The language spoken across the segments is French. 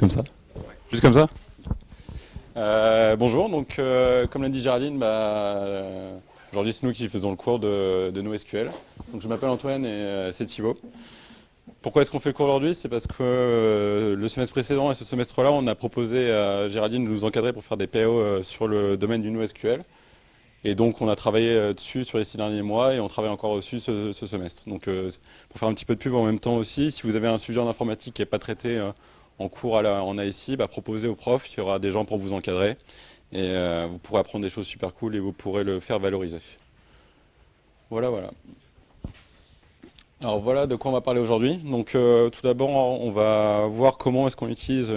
Comme ça. Juste comme ça. Bonjour, donc comme l'a dit Géraldine, aujourd'hui c'est nous qui faisons le cours de NoSQL. Donc je m'appelle Antoine et c'est Thibaut. Pourquoi est-ce qu'on fait le cours aujourd'hui? C'est parce que le semestre précédent et ce semestre-là, on a proposé à Géraldine de nous encadrer pour faire des PO sur le domaine du NoSQL. Et donc on a travaillé dessus sur les 6 derniers mois et on travaille encore dessus ce semestre. Donc pour faire un petit peu de pub en même temps aussi, si vous avez un sujet en informatique qui n'est pas traité en cours en ASI, proposez au prof, il y aura des gens pour vous encadrer et vous pourrez apprendre des choses super cool et vous pourrez le faire valoriser. Voilà, voilà. Alors voilà de quoi on va parler aujourd'hui. Donc tout d'abord, on va voir comment est-ce qu'on utilise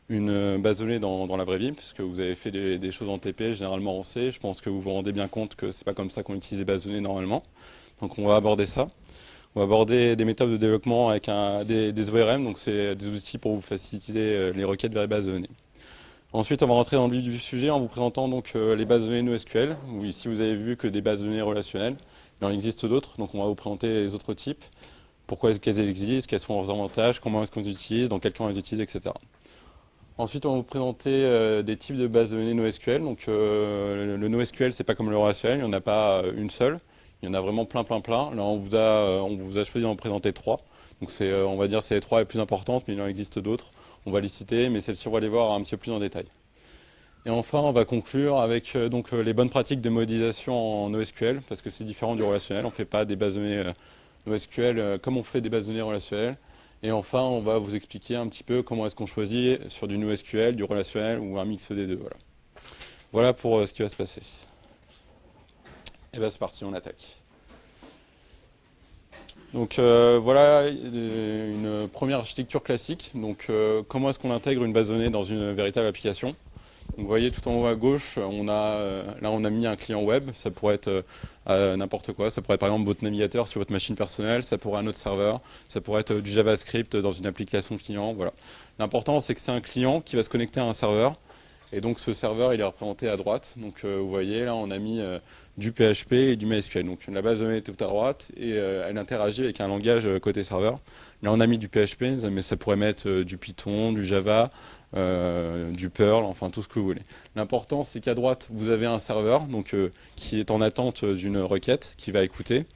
une base de données dans la vraie vie, parce que vous avez fait des choses en TP, généralement en C. Je pense que vous vous rendez bien compte que c'est pas comme ça qu'on utilise les bases de données normalement. Donc on va aborder ça. On va aborder des méthodes de développement avec des ORM, donc c'est des outils pour vous faciliter les requêtes vers les bases de données. Ensuite, on va rentrer dans le vif du sujet en vous présentant donc les bases de données NoSQL, où ici vous avez vu que des bases de données relationnelles. Il en existe d'autres, donc on va vous présenter les autres types, pourquoi est-ce qu'elles existent, quels sont leurs avantages, comment est-ce qu'on les utilise, dans quel cas on les utilise, etc. Ensuite, on va vous présenter des types de bases de données NoSQL. Donc le NoSQL, c'est pas comme le relationnel, il n'y en a pas une seule. Il y en a vraiment plein, plein, plein. Là, on vous a choisi d'en présenter 3. Donc on va dire c'est les 3 les plus importantes, mais il en existe d'autres. On va les citer, mais celles-ci, on va les voir un petit peu plus en détail. Et enfin, on va conclure avec les bonnes pratiques de modélisation en NoSQL, parce que c'est différent du relationnel. On ne fait pas des bases de données NoSQL comme on fait des bases de données relationnelles. Et enfin, on va vous expliquer un petit peu comment est-ce qu'on choisit sur du NoSQL, du relationnel ou un mix des deux. Voilà, voilà pour ce qui va se passer. Et bien c'est parti, on attaque. Donc voilà une première architecture classique. Donc comment est-ce qu'on intègre une base de données dans une véritable application? Donc, vous voyez tout en haut à gauche, là on a mis un client web, ça pourrait être n'importe quoi, ça pourrait être par exemple votre navigateur sur votre machine personnelle, ça pourrait être un autre serveur, ça pourrait être du JavaScript dans une application client, voilà. L'important c'est que c'est un client qui va se connecter à un serveur, et donc ce serveur il est représenté à droite, donc vous voyez là on a mis du PHP et du MySQL, donc la base de données est tout à droite et elle interagit avec un langage côté serveur. Là on a mis du PHP, mais ça pourrait mettre du Python, du Java, du Perl, enfin tout ce que vous voulez. L'important c'est qu'à droite vous avez un serveur donc, qui est en attente d'une requête qui va écouter.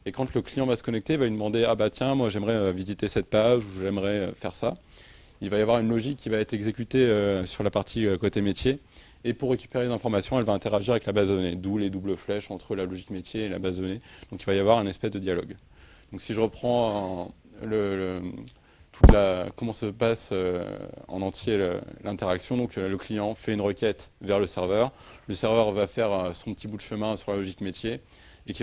Et quand le client va se connecter, il va lui demander ah bah tiens moi j'aimerais visiter cette page ou j'aimerais faire ça. Il va y avoir une logique qui va être exécutée sur la partie côté métier. Et pour récupérer les informations, elle va interagir avec la base de données, d'où les doubles flèches entre la logique métier et la base de données. Donc il va y avoir un espèce de dialogue. Donc si je reprends comment se passe en entier l'interaction, donc le client fait une requête vers le serveur va faire son petit bout de chemin sur la logique métier, et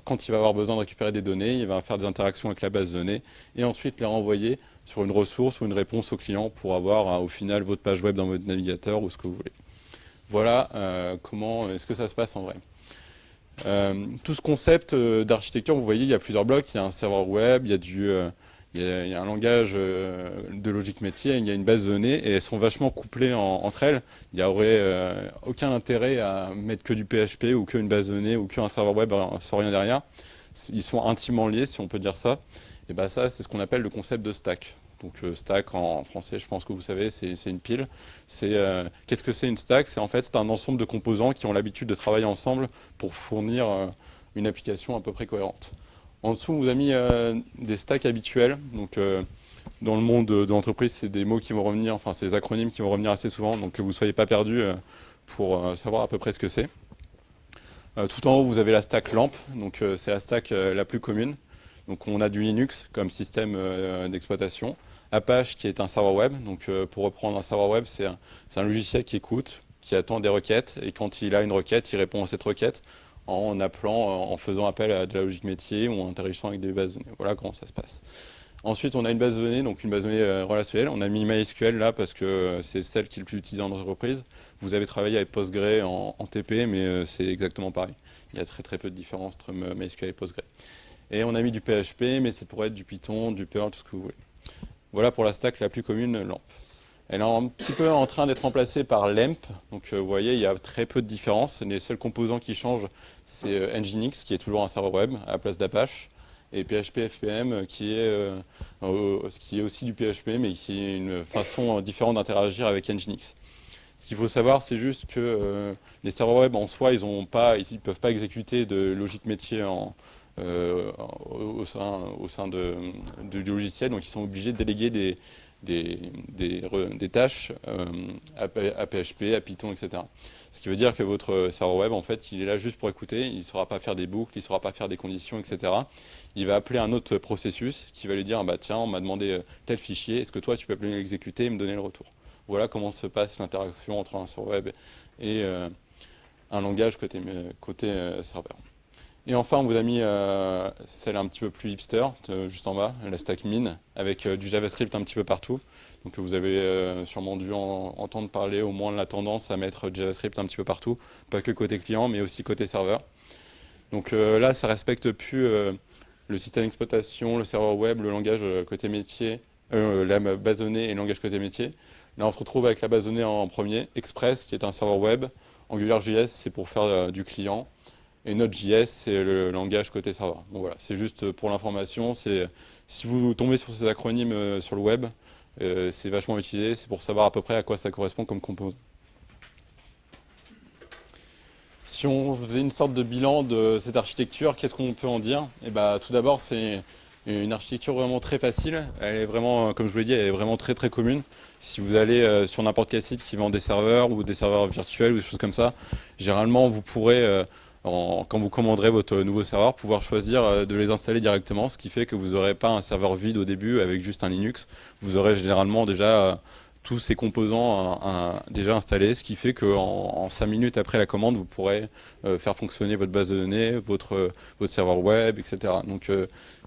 quand il va avoir besoin de récupérer des données, il va faire des interactions avec la base de données, et ensuite les renvoyer sur une ressource ou une réponse au client pour avoir au final votre page web dans votre navigateur ou ce que vous voulez. Voilà comment est-ce que ça se passe en vrai. Tout ce concept d'architecture, vous voyez, il y a plusieurs blocs. Il y a un serveur web, il y a un langage de logique métier, il y a une base de données, et elles sont vachement couplées entre elles. Il n'y aurait aucun intérêt à mettre que du PHP ou qu'une base de données ou qu'un serveur web sans rien derrière. Ils sont intimement liés, si on peut dire ça. Et bien ça, c'est ce qu'on appelle le concept de stack. Donc stack en français, je pense que vous savez, c'est une pile. Qu'est-ce que c'est une stack? C'est un ensemble de composants qui ont l'habitude de travailler ensemble pour fournir une application à peu près cohérente. En dessous, on vous a mis des stacks habituels. Donc dans le monde de l'entreprise, c'est des mots qui vont revenir, enfin c'est des acronymes qui vont revenir assez souvent, donc que vous ne soyez pas perdus pour savoir à peu près ce que c'est. Tout en haut, vous avez la stack LAMP, donc c'est la stack la plus commune. Donc on a du Linux comme système d'exploitation. Apache qui est un serveur web. Donc pour reprendre un serveur web, c'est un logiciel qui écoute, qui attend des requêtes. Et quand il a une requête, il répond à cette requête en appelant, en faisant appel à de la logique métier ou en interagissant avec des bases de données. Voilà comment ça se passe. Ensuite, on a une base de données, donc une base de données relationnelle. On a mis MySQL là parce que c'est celle qui est le plus utilisée en entreprise. Vous avez travaillé avec Postgre en TP, mais c'est exactement pareil. Il y a très très peu de différence entre MySQL et Postgre. Et on a mis du PHP, mais ça pourrait être du Python, du Perl, tout ce que vous voulez. Voilà pour la stack la plus commune, LAMP. Elle est un petit peu en train d'être remplacée par LAMP. Donc vous voyez, il y a très peu de différence. Les seuls composants qui changent, c'est Nginx, qui est toujours un serveur web à la place d'Apache. et PHP FPM qui est aussi du PHP, mais qui est une façon différente d'interagir avec Nginx. Ce qu'il faut savoir, c'est juste que les serveurs web en soi, ils ne peuvent pas exécuter de logique métier au sein du logiciel, donc ils sont obligés de déléguer des tâches à PHP, à Python, etc. Ce qui veut dire que votre serveur web, en fait, il est là juste pour écouter, il ne saura pas faire des boucles, il ne saura pas faire des conditions, etc. Il va appeler un autre processus qui va lui dire, bah, tiens, on m'a demandé tel fichier, est-ce que toi, tu peux l'exécuter et me donner le retour? Voilà comment se passe l'interaction entre un serveur web et un langage côté serveur. Et enfin, on vous a mis celle un petit peu plus hipster, juste en bas, la stack min, avec du JavaScript un petit peu partout. Donc vous avez sûrement dû entendre parler au moins de la tendance à mettre du JavaScript un petit peu partout, pas que côté client, mais aussi côté serveur. Donc là, ça respecte plus le système d'exploitation, le serveur web, le langage côté métier, la base de données et le langage côté métier. Là, on se retrouve avec la base de données en premier, Express, qui est un serveur web. AngularJS, c'est pour faire du client. Et Node.js, c'est le langage côté serveur. Donc voilà, c'est juste pour l'information. Si vous tombez sur ces acronymes sur le web, c'est vachement utilisé. C'est pour savoir à peu près à quoi ça correspond comme composant. Si on faisait une sorte de bilan de cette architecture, qu'est-ce qu'on peut en dire? Et bah, tout d'abord, c'est une architecture vraiment très facile. Elle est vraiment, comme je vous l'ai dit, elle est vraiment très très commune. Si vous allez sur n'importe quel site qui vend des serveurs ou des serveurs virtuels ou des choses comme ça, généralement vous pourrez, quand vous commanderez votre nouveau serveur, pouvoir choisir de les installer directement, ce qui fait que vous n'aurez pas un serveur vide au début avec juste un Linux. Vous aurez généralement déjà tous ces composants déjà installés, ce qui fait qu'en 5 minutes après la commande, vous pourrez faire fonctionner votre base de données, votre serveur web, etc. Donc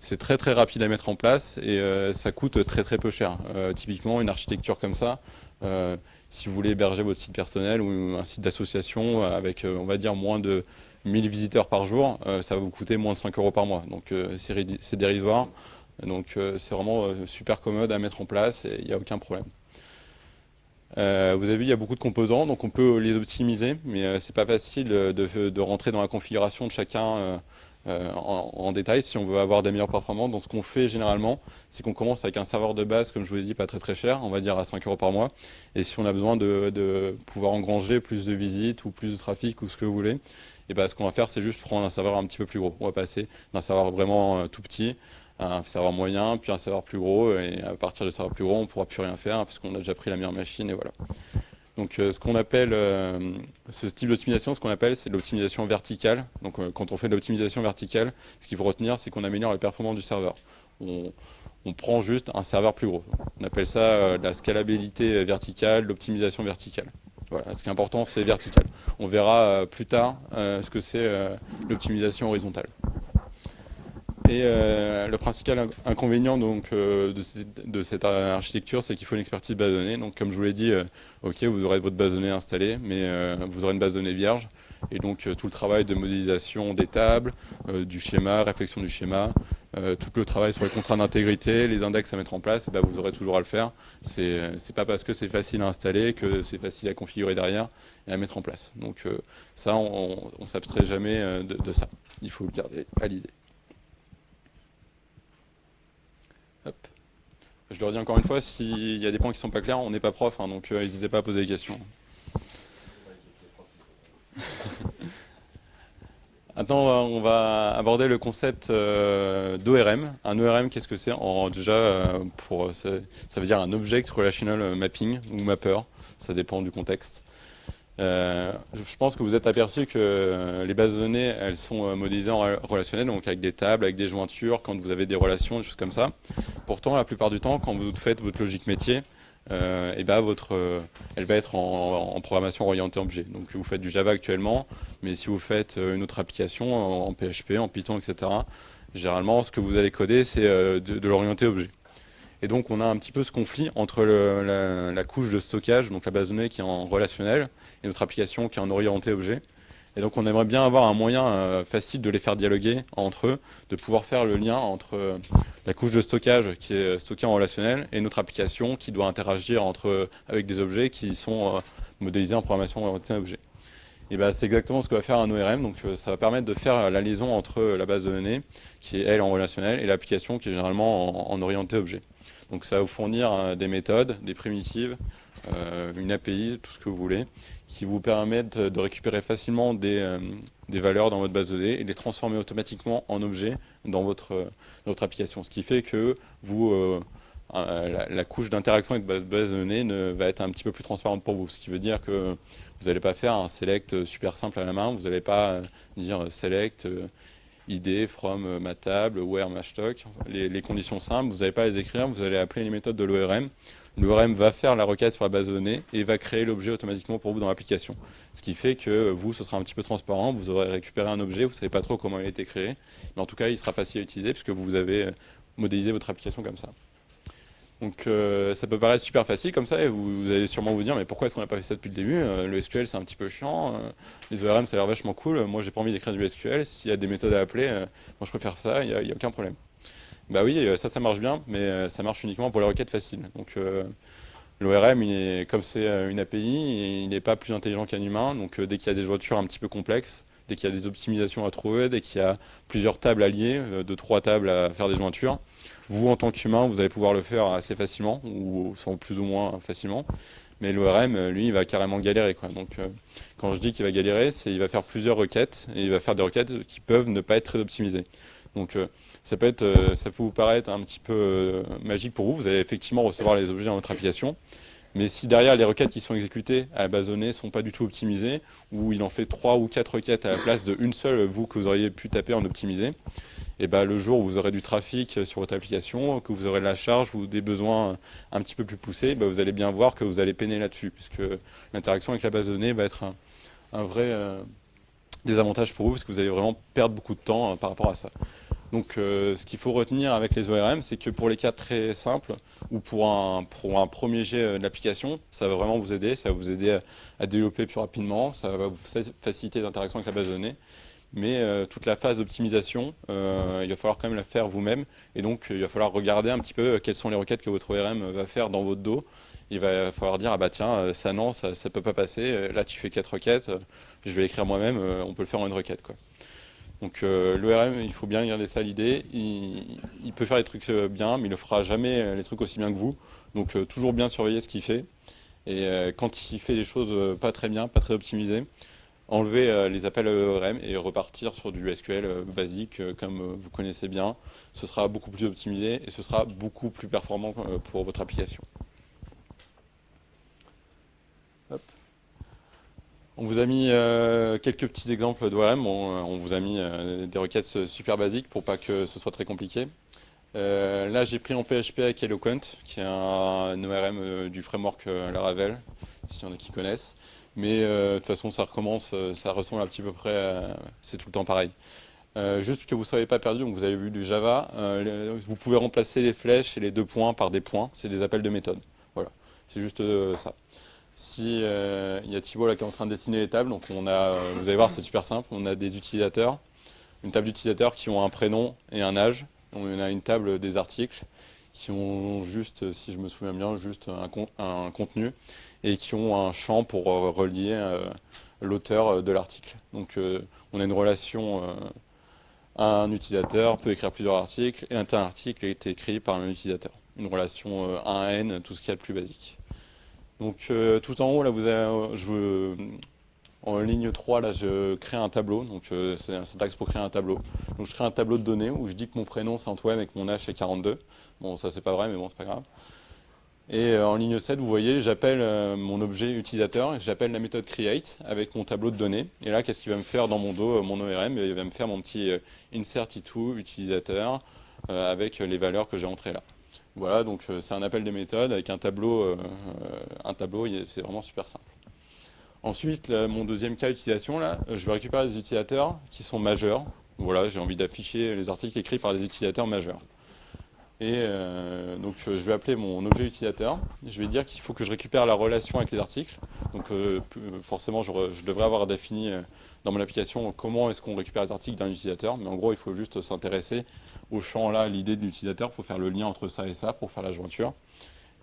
c'est très très rapide à mettre en place et ça coûte très très peu cher. Typiquement, une architecture comme ça, si vous voulez héberger votre site personnel ou un site d'association avec, on va dire, moins de 1000 visiteurs par jour, ça va vous coûter moins de 5 € par mois. Donc c'est dérisoire. Donc c'est vraiment super commode à mettre en place et il n'y a aucun problème. Vous avez vu, il y a beaucoup de composants, donc on peut les optimiser, mais c'est pas facile de rentrer dans la configuration de chacun en détail si on veut avoir des meilleures performances. Donc ce qu'on fait généralement, c'est qu'on commence avec un serveur de base, comme je vous ai dit, pas très très cher, on va dire à 5 € par mois. Et si on a besoin de pouvoir engranger plus de visites ou plus de trafic ou ce que vous voulez, et ben, ce qu'on va faire, c'est juste prendre un serveur un petit peu plus gros. On va passer d'un serveur vraiment tout petit à un serveur moyen, puis un serveur plus gros, et à partir du serveur plus gros, on ne pourra plus rien faire parce qu'on a déjà pris la meilleure machine, et voilà. Donc ce qu'on appelle, ce style d'optimisation, ce qu'on appelle, c'est l'optimisation verticale. Donc quand on fait de l'optimisation verticale, ce qu'il faut retenir, c'est qu'on améliore la performance du serveur. On prend juste un serveur plus gros. On appelle ça la scalabilité verticale, l'optimisation verticale. Voilà, ce qui est important, c'est vertical. On verra plus tard ce que c'est l'optimisation horizontale. Et le principal inconvénient donc, de cette architecture, c'est qu'il faut une expertise base de données. Donc comme je vous l'ai dit, ok, vous aurez votre base de données installée, mais vous aurez une base de données vierge. Et donc tout le travail de modélisation des tables, du schéma, réflexion du schéma, tout le travail sur les contraintes d'intégrité, les index à mettre en place, bah, vous aurez toujours à le faire. C'est pas parce que c'est facile à installer que c'est facile à configurer derrière et à mettre en place. Donc ça, on ne s'abstrait jamais de ça. Il faut le garder à l'idée. Hop. Je le redis encore une fois, s'il y a des points qui ne sont pas clairs, on n'est pas prof, hein, donc n'hésitez pas à poser des questions. Maintenant, on va aborder le concept d'ORM. Un ORM, qu'est-ce que c'est? Déjà, ça veut dire un Object Relational Mapping ou Mapper, ça dépend du contexte. Je pense que vous êtes aperçu que les bases de données, elles sont modélisées en relationnel, donc avec des tables, avec des jointures, quand vous avez des relations, des choses comme ça. Pourtant, la plupart du temps, quand vous faites votre logique métier, et ben elle va être en programmation orientée objet. Donc vous faites du Java actuellement, mais si vous faites une autre application en PHP, en Python, etc., généralement, ce que vous allez coder, c'est de l'orienté objet. Et donc on a un petit peu ce conflit entre la couche de stockage, donc la base de données qui est en relationnel, et notre application qui est en orienté objet. Et donc on aimerait bien avoir un moyen facile de les faire dialoguer entre eux, de pouvoir faire le lien entre la couche de stockage qui est stockée en relationnel et notre application qui doit interagir avec des objets qui sont modélisés en programmation orientée objet. Et ben, c'est exactement ce que va faire un ORM. Donc, ça va permettre de faire la liaison entre la base de données, qui est elle en relationnel, et l'application qui est généralement en orienté objet. Donc, ça va vous fournir des méthodes, des primitives, une API, tout ce que vous voulez, qui vous permettent de récupérer facilement des valeurs dans votre base de données et de les transformer automatiquement en objets dans votre application. Ce qui fait que vous, la couche d'interaction avec votre base de données va être un petit peu plus transparente pour vous. Ce qui veut dire que vous n'allez pas faire un select super simple à la main, vous n'allez pas dire select id from ma table, where ma stock, les conditions simples, vous n'allez pas les écrire, vous allez appeler les méthodes de l'ORM. L'ORM va faire la requête sur la base de données et va créer l'objet automatiquement pour vous dans l'application. Ce qui fait que vous, ce sera un petit peu transparent, vous aurez récupéré un objet, vous ne savez pas trop comment il a été créé, mais en tout cas, il sera facile à utiliser puisque vous avez modélisé votre application comme ça. Donc ça peut paraître super facile comme ça et vous allez sûrement vous dire mais pourquoi est-ce qu'on n'a pas fait ça depuis le début. Le SQL c'est un petit peu chiant, les ORM ça a l'air vachement cool, moi j'ai pas envie d'écrire du SQL, s'il y a des méthodes à appeler, moi je préfère ça, il n'y a aucun problème. Bah oui, ça marche bien, mais ça marche uniquement pour les requêtes faciles. Donc l'ORM, comme c'est une API, il n'est pas plus intelligent qu'un humain, donc dès qu'il y a des jointures un petit peu complexes, dès qu'il y a des optimisations à trouver, dès qu'il y a plusieurs tables à lier, 2-3 tables à faire des jointures, vous en tant qu'humain, vous allez pouvoir le faire assez facilement, ou sans plus ou moins facilement, mais l'ORM, lui, il va carrément galérer, quoi. Donc quand je dis qu'il va galérer, c'est qu'il va faire plusieurs requêtes, et il va faire des requêtes qui peuvent ne pas être très optimisées. Donc ça peut vous paraître un petit peu magique pour vous, vous allez effectivement recevoir les objets dans votre application, mais si derrière les requêtes qui sont exécutées à la base de données ne sont pas du tout optimisées, ou il en fait 3 ou 4 requêtes à la place d'une seule, vous, que vous auriez pu taper en optimisé, et ben, le jour où vous aurez du trafic sur votre application, que vous aurez de la charge ou des besoins un petit peu plus poussés, ben, vous allez bien voir que vous allez peiner là-dessus, puisque l'interaction avec la base de données va être un vrai désavantage pour vous, parce que vous allez vraiment perdre beaucoup de temps par rapport à ça. Donc ce qu'il faut retenir avec les ORM, c'est que pour les cas très simples, ou pour un premier jet de l'application, ça va vraiment vous aider, ça va vous aider à développer plus rapidement, ça va vous faciliter l'interaction avec la base de données. Mais toute la phase d'optimisation, il va falloir quand même la faire vous-même. Et donc, il va falloir regarder un petit peu quelles sont les requêtes que votre ORM va faire dans votre dos. Il va falloir dire, ah bah tiens, ça non, ça ne peut pas passer. Là, tu fais 4 requêtes, je vais l'écrire moi-même, on peut le faire en une requête, quoi. Donc l'ORM, il faut bien garder ça à l'idée. Il peut faire des trucs bien, mais il ne fera jamais les trucs aussi bien que vous. Donc toujours bien surveiller ce qu'il fait. Et quand il fait des choses pas très bien, pas très optimisées, enlever les appels à l'ORM et repartir sur du SQL basique comme vous connaissez bien. Ce sera beaucoup plus optimisé et ce sera beaucoup plus performant pour votre application. Hop. On vous a mis quelques petits exemples d'ORM. On vous a mis des requêtes super basiques pour pas que ce soit très compliqué. Là, j'ai pris en PHP avec Eloquent, qui est un ORM du framework Laravel, s'il y en a qui connaissent. Mais de toute façon, ça recommence, ça ressemble un petit peu près, c'est tout le temps pareil. Juste que vous ne soyez pas perdu, donc vous avez vu du Java, vous pouvez remplacer les flèches et les 2 points par des points, c'est des appels de méthode. Voilà, c'est juste ça. Si il y a Thibault là qui est en train de dessiner les tables, donc vous allez voir, c'est super simple, on a des utilisateurs, une table d'utilisateurs qui ont un prénom et un âge. On a une table des articles qui ont juste, si je me souviens bien, juste un contenu et qui ont un champ pour relier l'auteur de l'article. Donc on a une relation, un utilisateur peut écrire plusieurs articles et un article est écrit par un utilisateur. Une relation 1 à n, tout ce qu'il y a de plus basique. Donc tout en haut, là, en ligne 3, là, je crée un tableau, donc c'est un syntaxe pour créer un tableau. Donc je crée un tableau de données où je dis que mon prénom c'est Antoine et que mon âge c'est 42. Bon, ça c'est pas vrai, mais bon, c'est pas grave. Et en ligne 7, vous voyez, j'appelle mon objet utilisateur et j'appelle la méthode create avec mon tableau de données. Et là, qu'est-ce qu'il va me faire dans mon dos, mon ORM? Il va me faire mon petit insert to utilisateur avec les valeurs que j'ai entrées là. Voilà, donc c'est un appel de méthode avec un tableau, c'est vraiment super simple. Ensuite, là, mon deuxième cas d'utilisation, là, je vais récupérer des utilisateurs qui sont majeurs. Voilà, j'ai envie d'afficher les articles écrits par des utilisateurs majeurs. Et donc je vais appeler mon objet utilisateur. Je vais dire qu'il faut que je récupère la relation avec les articles. Donc forcément, je devrais avoir défini dans mon application comment est-ce qu'on récupère les articles d'un utilisateur. Mais en gros, il faut juste s'intéresser au champ là, l'idée de l'utilisateur pour faire le lien entre ça et ça, pour faire la jointure.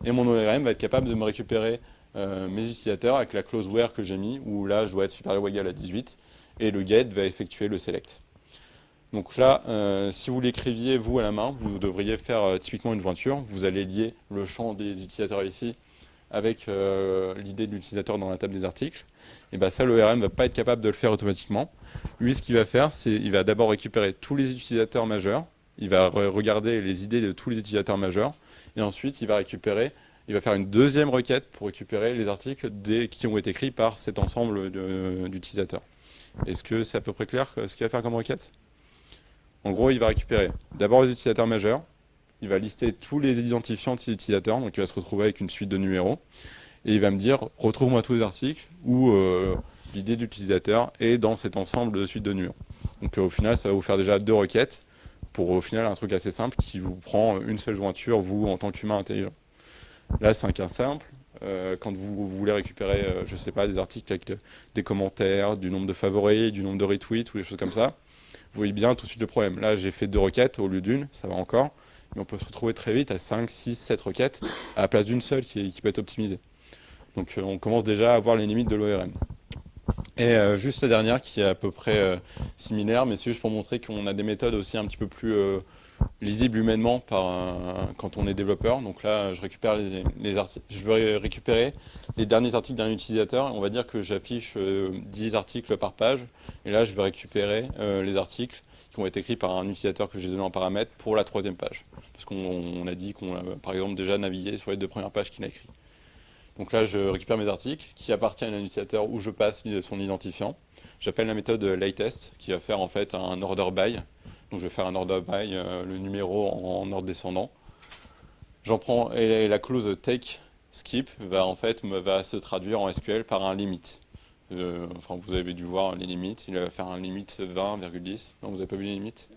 Et mon ORM va être capable de me récupérer mes utilisateurs avec la clause where que j'ai mis, où là je dois être supérieur ou égal à 18, et le get va effectuer le select. Donc là, si vous l'écriviez vous à la main, vous devriez faire typiquement une jointure, vous allez lier le champ des utilisateurs ici avec l'idée de l'utilisateur dans la table des articles, et bien ça l'ORM ne va pas être capable de le faire automatiquement. Lui ce qu'il va faire, c'est il va d'abord récupérer tous les utilisateurs majeurs, il va regarder les idées de tous les utilisateurs majeurs, et ensuite il va faire une deuxième requête pour récupérer les articles qui ont été écrits par cet ensemble d'utilisateurs. Est-ce que c'est à peu près clair ce qu'il va faire comme requête? En gros, il va récupérer d'abord les utilisateurs majeurs, il va lister tous les identifiants de ces utilisateurs, donc il va se retrouver avec une suite de numéros, et il va me dire retrouve-moi tous les articles où l'idée de l'utilisateur est dans cet ensemble de suite de numéros. Donc au final, ça va vous faire déjà 2 requêtes pour au final un truc assez simple qui vous prend une seule jointure, vous en tant qu'humain intelligent. Là, c'est un cas simple. Quand vous voulez récupérer, je sais pas, des articles avec des commentaires, du nombre de favoris, du nombre de retweets ou des choses comme ça, vous voyez bien tout de suite le problème. Là, j'ai fait 2 requêtes au lieu d'une, ça va encore, mais on peut se retrouver très vite à 5, 6, 7 requêtes à la place d'une seule qui peut être optimisée. Donc on commence déjà à voir les limites de l'ORM. Et juste la dernière qui est à peu près similaire, mais c'est juste pour montrer qu'on a des méthodes aussi un petit peu plus lisibles humainement quand on est développeur. Donc là, je veux récupérer les derniers articles d'un utilisateur. On va dire que j'affiche 10 articles par page. Et là, je vais récupérer les articles qui ont été écrits par un utilisateur que j'ai donné en paramètre pour la 3e page. Parce qu'on a dit qu'on a, par exemple, déjà navigué sur les 2 premières pages qu'il a écrites. Donc là, je récupère mes articles qui appartiennent à un utilisateur où je passe son identifiant. J'appelle la méthode layTest qui va faire en fait un order by. Donc je vais faire un order by, le numéro en ordre descendant. J'en prends et la clause take skip va se traduire en SQL par un limit. Enfin, vous avez dû voir les limites. Il va faire un limit 20,10. Non, vous n'avez pas vu les limites?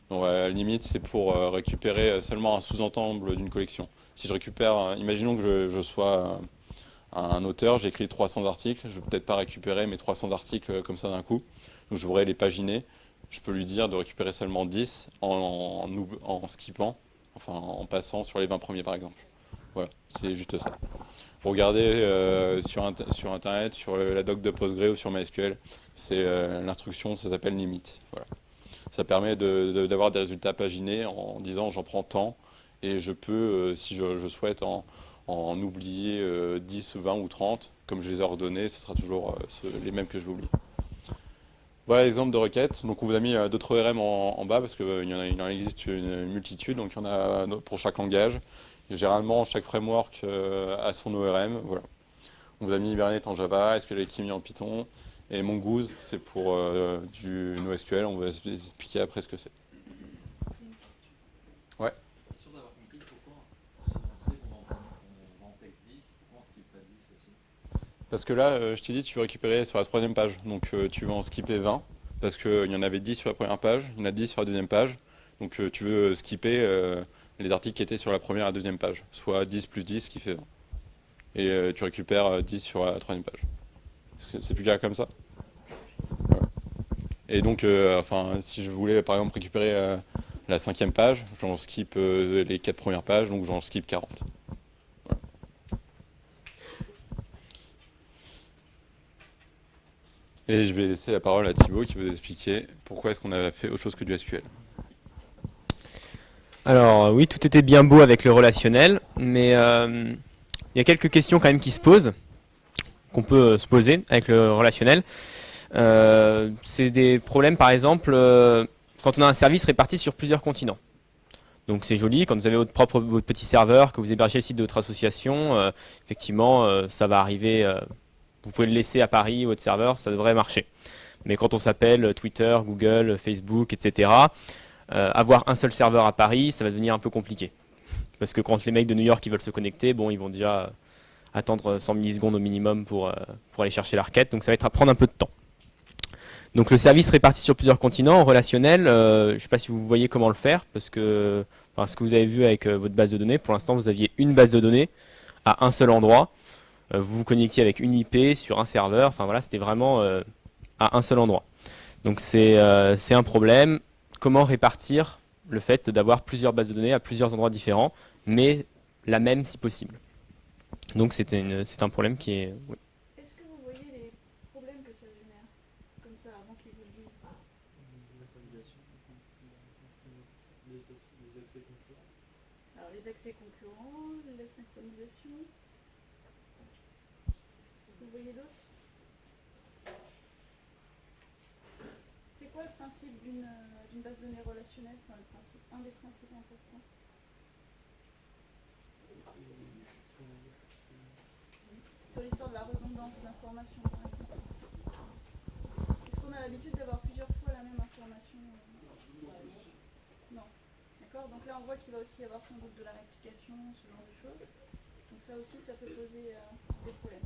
Donc, la limite, c'est pour récupérer seulement un sous-ensemble d'une collection. Si je récupère, imaginons que je sois un auteur, j'écris 300 articles, je ne vais peut-être pas récupérer mes 300 articles comme ça d'un coup. Donc je voudrais les paginer. Je peux lui dire de récupérer seulement 10 en skippant, enfin en passant sur les 20 premiers par exemple. Voilà, c'est juste ça. Vous regardez sur Internet, sur la doc de Postgre ou sur MySQL, c'est l'instruction, ça s'appelle limit. Voilà. Ça permet d'avoir des résultats paginés en disant j'en prends tant et je peux, si je souhaite, en oublier 10, 20 ou 30, comme je les ai ordonnés, ce sera toujours les mêmes que je vais oublier. Voilà l'exemple de requête. Donc on vous a mis d'autres ORM en bas parce qu'il en existe une multitude, donc il y en a pour chaque langage. Et généralement, chaque framework a son ORM. Voilà. On vous a mis Hibernate en Java, SQLAlchemy en Python, et Mongoose, c'est pour du NoSQL. On va expliquer après ce que c'est. Ouais. Sûr d'avoir compris pourquoi on sait qu'on va en take 10, pourquoi on skip pas 10 aussi? Parce que là, je t'ai dit, tu veux récupérer sur la 3e page. Donc tu vas en skipper 20, parce qu'il y en avait 10 sur la première page, il y en a 10 sur la 2e page. Donc tu veux skipper les articles qui étaient sur la première et la 2e page, soit 10 plus 10 qui fait 20. Et tu récupères 10 sur la 3e page. C'est plus clair comme ça? Voilà. Et donc, si je voulais par exemple récupérer la 5e page, j'en skip les 4 premières pages, donc j'en skip 40. Voilà. Et je vais laisser la parole à Thibaut qui va vous expliquer pourquoi est-ce qu'on a fait autre chose que du SQL. Alors oui, tout était bien beau avec le relationnel, mais il y a quelques questions quand même qui se posent, qu'on peut se poser avec le relationnel. C'est des problèmes par exemple quand on a un service réparti sur plusieurs continents. Donc c'est joli, quand vous avez votre petit serveur, que vous hébergez le site de votre association, effectivement ça va arriver, vous pouvez le laisser à Paris, votre serveur, ça devrait marcher. Mais quand on s'appelle Twitter, Google, Facebook, etc., avoir un seul serveur à Paris, ça va devenir un peu compliqué. Parce que quand les mecs de New York ils veulent se connecter, bon, ils vont déjà attendre 100 millisecondes au minimum pour aller chercher la requête, donc ça va prendre un peu de temps. Donc le service réparti sur plusieurs continents, en relationnel, je ne sais pas si vous voyez comment le faire, parce que ce que vous avez vu avec votre base de données, pour l'instant vous aviez une base de données à un seul endroit, vous vous connectiez avec une IP sur un serveur, enfin voilà, c'était vraiment à un seul endroit. Donc c'est un problème. Comment répartir le fait d'avoir plusieurs bases de données à plusieurs endroits différents, mais la même si possible. Donc c'est un problème qui est... oui. Est-ce que vous voyez les problèmes que ça génère, comme ça, avant qu'ils vous le disent? Alors les accès concurrents, la synchronisation. Vous voyez d'autres? C'est quoi le principe d'une base de données relationnelle, enfin, un des principes importants? Sur l'histoire de la redondance d'information, par exemple. Est-ce qu'on a l'habitude d'avoir plusieurs fois la même information? Non. D'accord. Donc là, on voit qu'il va aussi y avoir sans doute de la réplication, ce genre de choses. Donc ça aussi, ça peut poser des problèmes.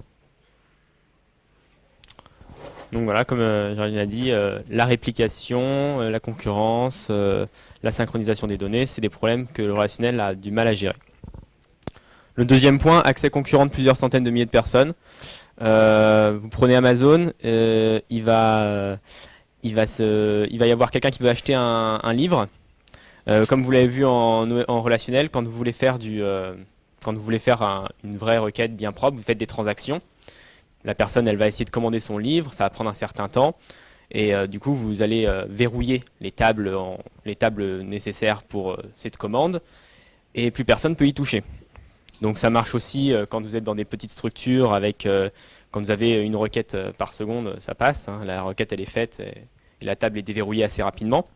Donc voilà, comme Jérémy l'a dit, la réplication, la concurrence, la synchronisation des données, c'est des problèmes que le relationnel a du mal à gérer. Le deuxième point, accès concurrent de plusieurs centaines de milliers de personnes. Vous prenez Amazon, il va y avoir quelqu'un qui veut acheter un livre. Comme vous l'avez vu en relationnel, quand vous voulez faire une vraie requête bien propre, vous faites des transactions. La personne, elle va essayer de commander son livre, ça va prendre un certain temps. Et du coup, vous allez verrouiller les tables nécessaires pour cette commande. Et plus personne ne peut y toucher. Donc ça marche aussi quand vous êtes dans des petites structures avec quand vous avez une requête par seconde, ça passe. Hein, la requête elle est faite et la table est déverrouillée assez rapidement.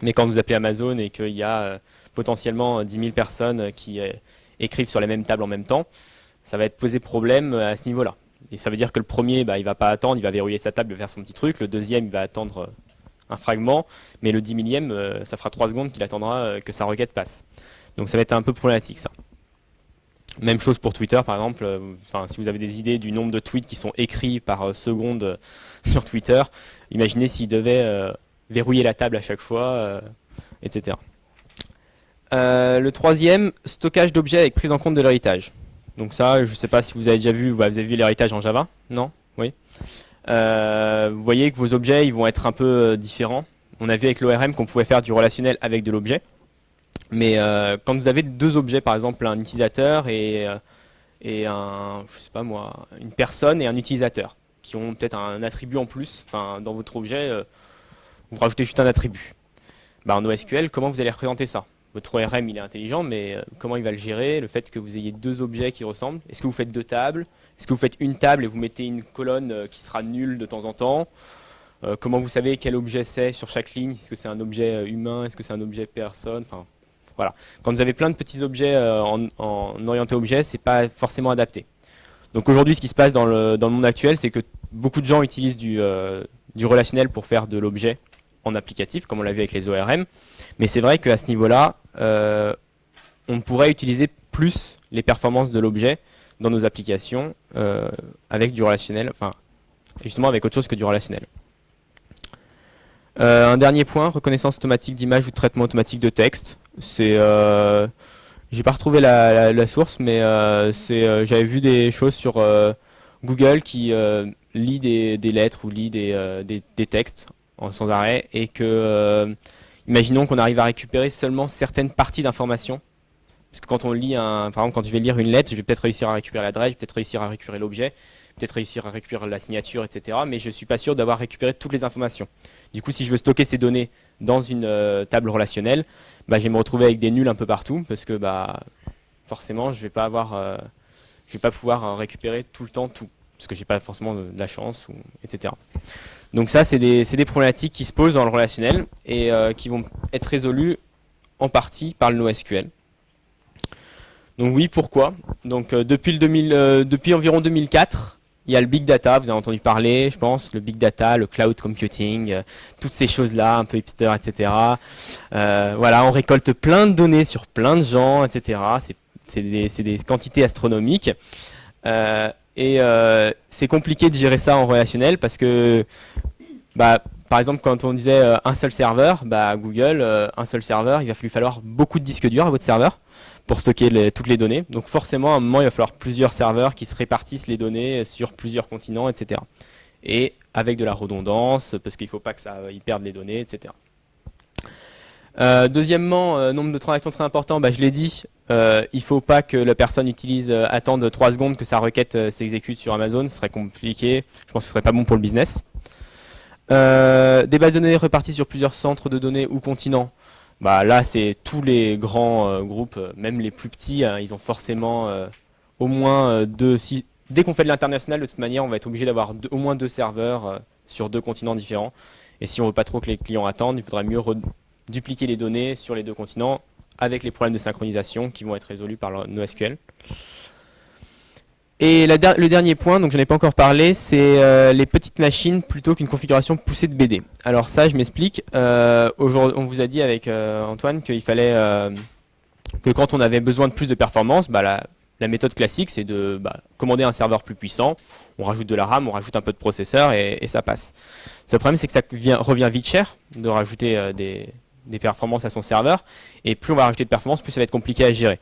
Mais quand vous appelez Amazon et qu'il y a potentiellement 10 000 personnes qui écrivent sur la même table en même temps, ça va être poser problème à ce niveau-là. Et ça veut dire que le premier, il va pas attendre, il va verrouiller sa table, il va faire son petit truc. Le deuxième, il va attendre un fragment. Mais le 10 millième, ça fera 3 secondes qu'il attendra que sa requête passe. Donc ça va être un peu problématique ça. Même chose pour Twitter par exemple, si vous avez des idées du nombre de tweets qui sont écrits par seconde sur Twitter, imaginez s'il devait verrouiller la table à chaque fois, etc. Le troisième, stockage d'objets avec prise en compte de l'héritage. Donc ça, je ne sais pas si vous avez déjà vu, vous avez vu l'héritage en Java, non? Oui. Vous voyez que vos objets ils vont être un peu différents. On a vu avec l'ORM qu'on pouvait faire du relationnel avec de l'objet. Mais quand vous avez deux objets, par exemple un utilisateur et un, je sais pas moi, une personne et un utilisateur, qui ont peut-être un attribut en plus, dans votre objet, vous rajoutez juste un attribut. En NoSQL, comment vous allez représenter ça? Votre ORM il est intelligent, mais comment il va le gérer? Le fait que vous ayez deux objets qui ressemblent. Est-ce que vous faites deux tables? Est-ce que vous faites une table et vous mettez une colonne qui sera nulle de temps en temps? Comment vous savez quel objet c'est sur chaque ligne? Est-ce que c'est un objet humain? Est-ce que c'est un objet personne? Voilà. Quand vous avez plein de petits objets en orienté objet, c'est pas forcément adapté. Donc aujourd'hui, ce qui se passe dans le monde actuel, c'est que beaucoup de gens utilisent du relationnel pour faire de l'objet en applicatif, comme on l'a vu avec les ORM. Mais c'est vrai qu'à ce niveau-là, on pourrait utiliser plus les performances de l'objet dans nos applications avec du relationnel, justement avec autre chose que du relationnel. Un dernier point, reconnaissance automatique d'image ou traitement automatique de texte. C'est, j'ai pas retrouvé la source, mais j'avais vu des choses sur Google qui lit des lettres ou lit des textes sans arrêt, et que, imaginons qu'on arrive à récupérer seulement certaines parties d'informations. Parce que quand on lit par exemple, quand je vais lire une lettre, je vais peut-être réussir à récupérer l'adresse, je vais peut-être réussir à récupérer l'objet, peut-être réussir à récupérer la signature, etc. Mais je ne suis pas sûr d'avoir récupéré toutes les informations. Du coup, si je veux stocker ces données dans une table relationnelle, je vais me retrouver avec des nuls un peu partout, parce que forcément, je vais pas pouvoir récupérer tout le temps tout, parce que j'ai pas forcément de la chance, etc. Donc ça, c'est des problématiques qui se posent dans le relationnel et qui vont être résolues en partie par le NoSQL. Donc oui, pourquoi? Donc depuis environ 2004, il y a le big data, vous avez entendu parler, je pense, le big data, le cloud computing, toutes ces choses-là, un peu hipster, etc. Voilà, on récolte plein de données sur plein de gens, etc. C'est des quantités astronomiques. Et c'est compliqué de gérer ça en relationnel parce que, par exemple, quand on disait un seul serveur, Google, un seul serveur, il va lui falloir beaucoup de disques durs à votre serveur pour stocker toutes les données. Donc forcément, à un moment, il va falloir plusieurs serveurs qui se répartissent les données sur plusieurs continents, etc. Et avec de la redondance, parce qu'il ne faut pas que ils perdent les données, etc. Deuxièmement, nombre de transactions très important, je l'ai dit, il ne faut pas que la personne attende 3 secondes que sa requête s'exécute sur Amazon, ce serait compliqué, je pense que ce serait pas bon pour le business. Des bases de données reparties sur plusieurs centres de données ou continents, là c'est tous les grands groupes, même les plus petits, hein, ils ont forcément au moins dès qu'on fait de l'international, de toute manière on va être obligé d'avoir au moins 2 serveurs sur 2 continents différents, et si on veut pas trop que les clients attendent, il faudrait mieux dupliquer les données sur les 2 continents avec les problèmes de synchronisation qui vont être résolus par le NoSQL. Et le dernier point, donc j'en ai pas encore parlé, c'est les petites machines plutôt qu'une configuration poussée de BD. Alors ça, je m'explique. Aujourd'hui, on vous a dit avec Antoine qu'il fallait que quand on avait besoin de plus de performance, la méthode classique, c'est de commander un serveur plus puissant. On rajoute de la RAM, on rajoute un peu de processeur et ça passe. Le problème, c'est que ça revient vite cher de rajouter des performances à son serveur. Et plus on va rajouter de performances, plus ça va être compliqué à gérer.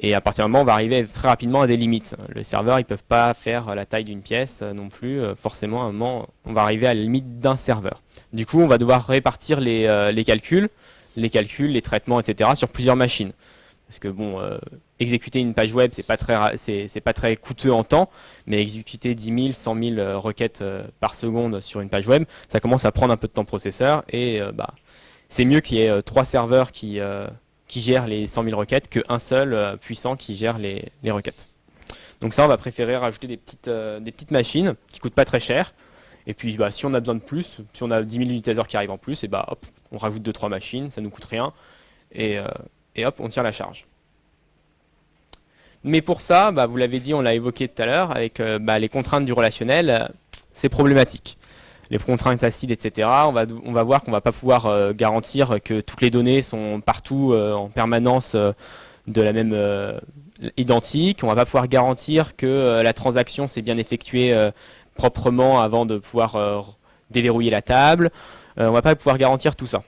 Et à partir d'un moment, on va arriver très rapidement à des limites. Le serveur, ils ne peuvent pas faire la taille d'une pièce non plus. Forcément, à un moment, on va arriver à la limite d'un serveur. Du coup, on va devoir répartir les calculs, les traitements, etc. sur plusieurs machines. Parce que exécuter une page web, c'est pas très coûteux en temps, mais exécuter 10 000, 100 000 requêtes par seconde sur une page web, ça commence à prendre un peu de temps processeur. Et c'est mieux qu'il y ait 3 serveurs qui gèrent les 100 000 requêtes qu'un seul puissant qui gère les requêtes. Donc ça, on va préférer rajouter des petites machines qui coûtent pas très cher. Et puis si on a besoin de plus, si on a 10 000 utilisateurs qui arrivent en plus, et hop, on rajoute 2-3 machines, ça nous coûte rien. Et hop, on tire la charge. Mais pour ça, vous l'avez dit, on l'a évoqué tout à l'heure, avec les contraintes du relationnel, c'est problématique. Les contraintes acides, etc. On va voir qu'on ne va pas pouvoir garantir que toutes les données sont partout en permanence de la même identique. On ne va pas pouvoir garantir que la transaction s'est bien effectuée proprement avant de pouvoir déverrouiller la table. On ne va pas pouvoir garantir tout ça.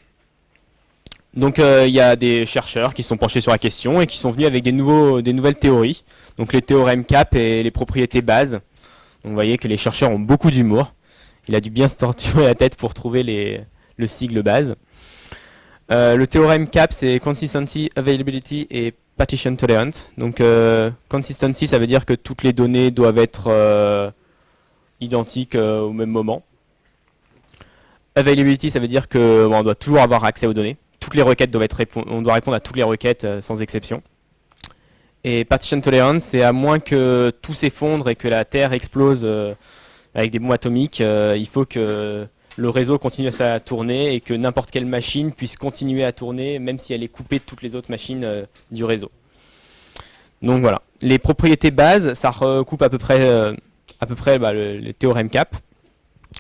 Donc il y a des chercheurs qui se sont penchés sur la question et qui sont venus avec des nouvelles théories. Donc les théorèmes CAP et les propriétés bases. Donc, vous voyez que les chercheurs ont beaucoup d'humour. Il a dû bien se torturer la tête pour trouver le sigle base. Le théorème CAP, c'est Consistency, Availability et Partition Tolerant. Donc Consistency, ça veut dire que toutes les données doivent être identiques au même moment. Availability, ça veut dire qu'on doit toujours avoir accès aux données. Toutes les requêtes on doit répondre à toutes les requêtes sans exception. Et Partition Tolerance, c'est à moins que tout s'effondre et que la Terre explose avec des bombes atomiques, il faut que le réseau continue à tourner et que n'importe quelle machine puisse continuer à tourner même si elle est coupée de toutes les autres machines du réseau. Donc voilà. Les propriétés bases, ça recoupe à peu près le théorème CAP.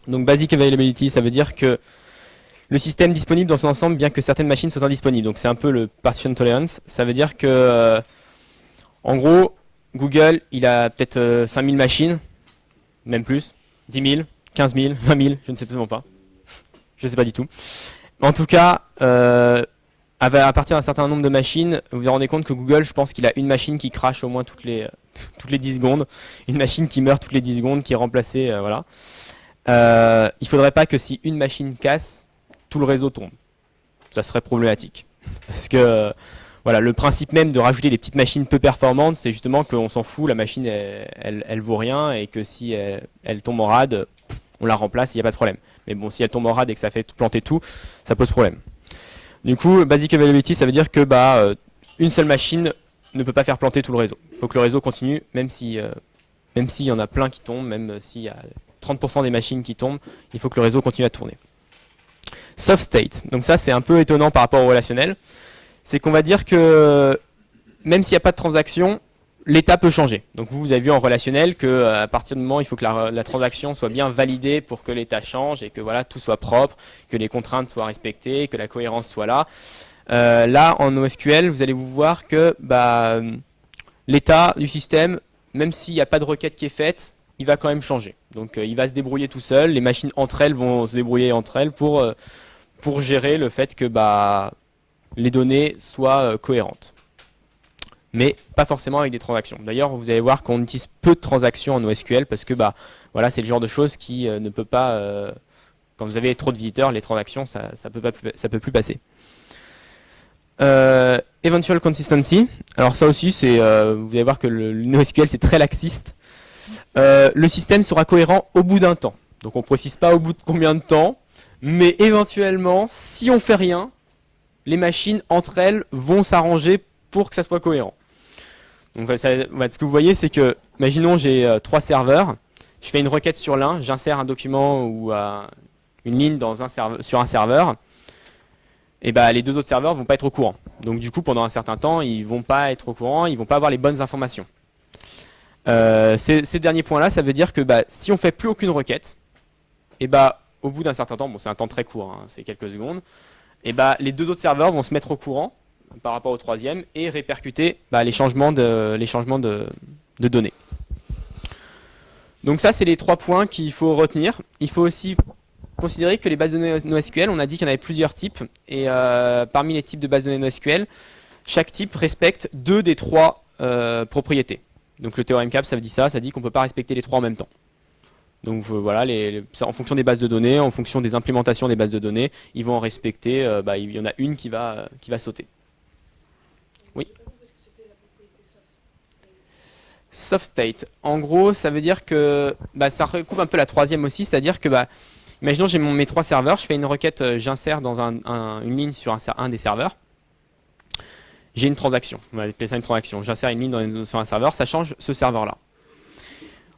Donc Basic Availability, ça veut dire que le système disponible dans son ensemble, bien que certaines machines soient indisponibles. Donc c'est un peu le Partition Tolerance. Ça veut dire que, en gros, Google, il a peut-être 5000 machines, même plus, 10 000, 15 000, 20 000, je ne sais absolument pas. Je ne sais pas du tout. En tout cas, à partir d'un certain nombre de machines, vous vous rendez compte que Google, je pense qu'il a une machine qui crache au moins toutes les 10 secondes, une machine qui meurt toutes les 10 secondes, qui est remplacée, voilà. Il ne faudrait pas que si une machine casse, tout le réseau tombe. Ça serait problématique. Parce que le principe même de rajouter des petites machines peu performantes, c'est justement qu'on s'en fout, la machine elle vaut rien et que si elle tombe en rade, on la remplace, il n'y a pas de problème. Mais bon, si elle tombe en rade et que ça fait planter tout, ça pose problème. Du coup, Basic Availability, ça veut dire que une seule machine ne peut pas faire planter tout le réseau. Il faut que le réseau continue, même s'il y en a plein qui tombent, même s'il y a 30% des machines qui tombent, il faut que le réseau continue à tourner. Soft state, donc ça c'est un peu étonnant par rapport au relationnel, c'est qu'on va dire que même s'il n'y a pas de transaction, l'état peut changer. Donc vous avez vu en relationnel qu'à partir du moment où il faut que la transaction soit bien validée pour que l'état change et que tout soit propre, que les contraintes soient respectées, que la cohérence soit là. Là en NoSQL, vous allez vous voir que l'état du système, même s'il n'y a pas de requête qui est faite, il va quand même changer. Donc il va se débrouiller tout seul, les machines entre elles vont se débrouiller entre elles pour gérer le fait que les données soient cohérentes. Mais pas forcément avec des transactions. D'ailleurs, vous allez voir qu'on utilise peu de transactions en NoSQL parce que c'est le genre de choses qui ne peut pas... quand vous avez trop de visiteurs, les transactions, ça peut plus passer. Eventual consistency. Alors ça aussi, c'est, vous allez voir que le NoSQL c'est très laxiste. Le système sera cohérent au bout d'un temps. Donc on ne précise pas au bout de combien de temps, mais éventuellement, si on fait rien, les machines entre elles vont s'arranger pour que ça soit cohérent. Donc ce que vous voyez, c'est que, imaginons j'ai 3 serveurs, je fais une requête sur l'un, j'insère un document ou une ligne sur un serveur, et bah, les 2 autres serveurs vont pas être au courant. Donc du coup, pendant un certain temps, ils vont pas être au courant, ils vont pas avoir les bonnes informations. Ces derniers points-là, ça veut dire que bah, si on fait plus aucune requête, et bah, au bout d'un certain temps, bon, c'est un temps très court, hein, c'est quelques secondes, et bah, les 2 autres serveurs vont se mettre au courant par rapport au troisième et répercuter bah, les changements de données. Donc ça, c'est les 3 points qu'il faut retenir. Il faut aussi considérer que les bases de données NoSQL, on a dit qu'il y en avait plusieurs types, et parmi les types de bases de données NoSQL, chaque type respecte 2 des 3 propriétés. Donc le théorème CAP, ça dit ça, ça dit qu'on ne peut pas respecter les 3 en même temps. Donc voilà, en fonction des bases de données, en fonction des implémentations des bases de données, ils vont en respecter, bah, il y en a une qui va sauter. Oui. Soft state. En gros, ça veut dire que bah, ça recoupe un peu la troisième aussi, c'est-à-dire que bah, imaginons j'ai mes 3 serveurs, je fais une requête, j'insère dans une ligne sur un des serveurs. J'ai une transaction, on va appeler ça une transaction. J'insère une ligne sur un serveur, ça change ce serveur-là.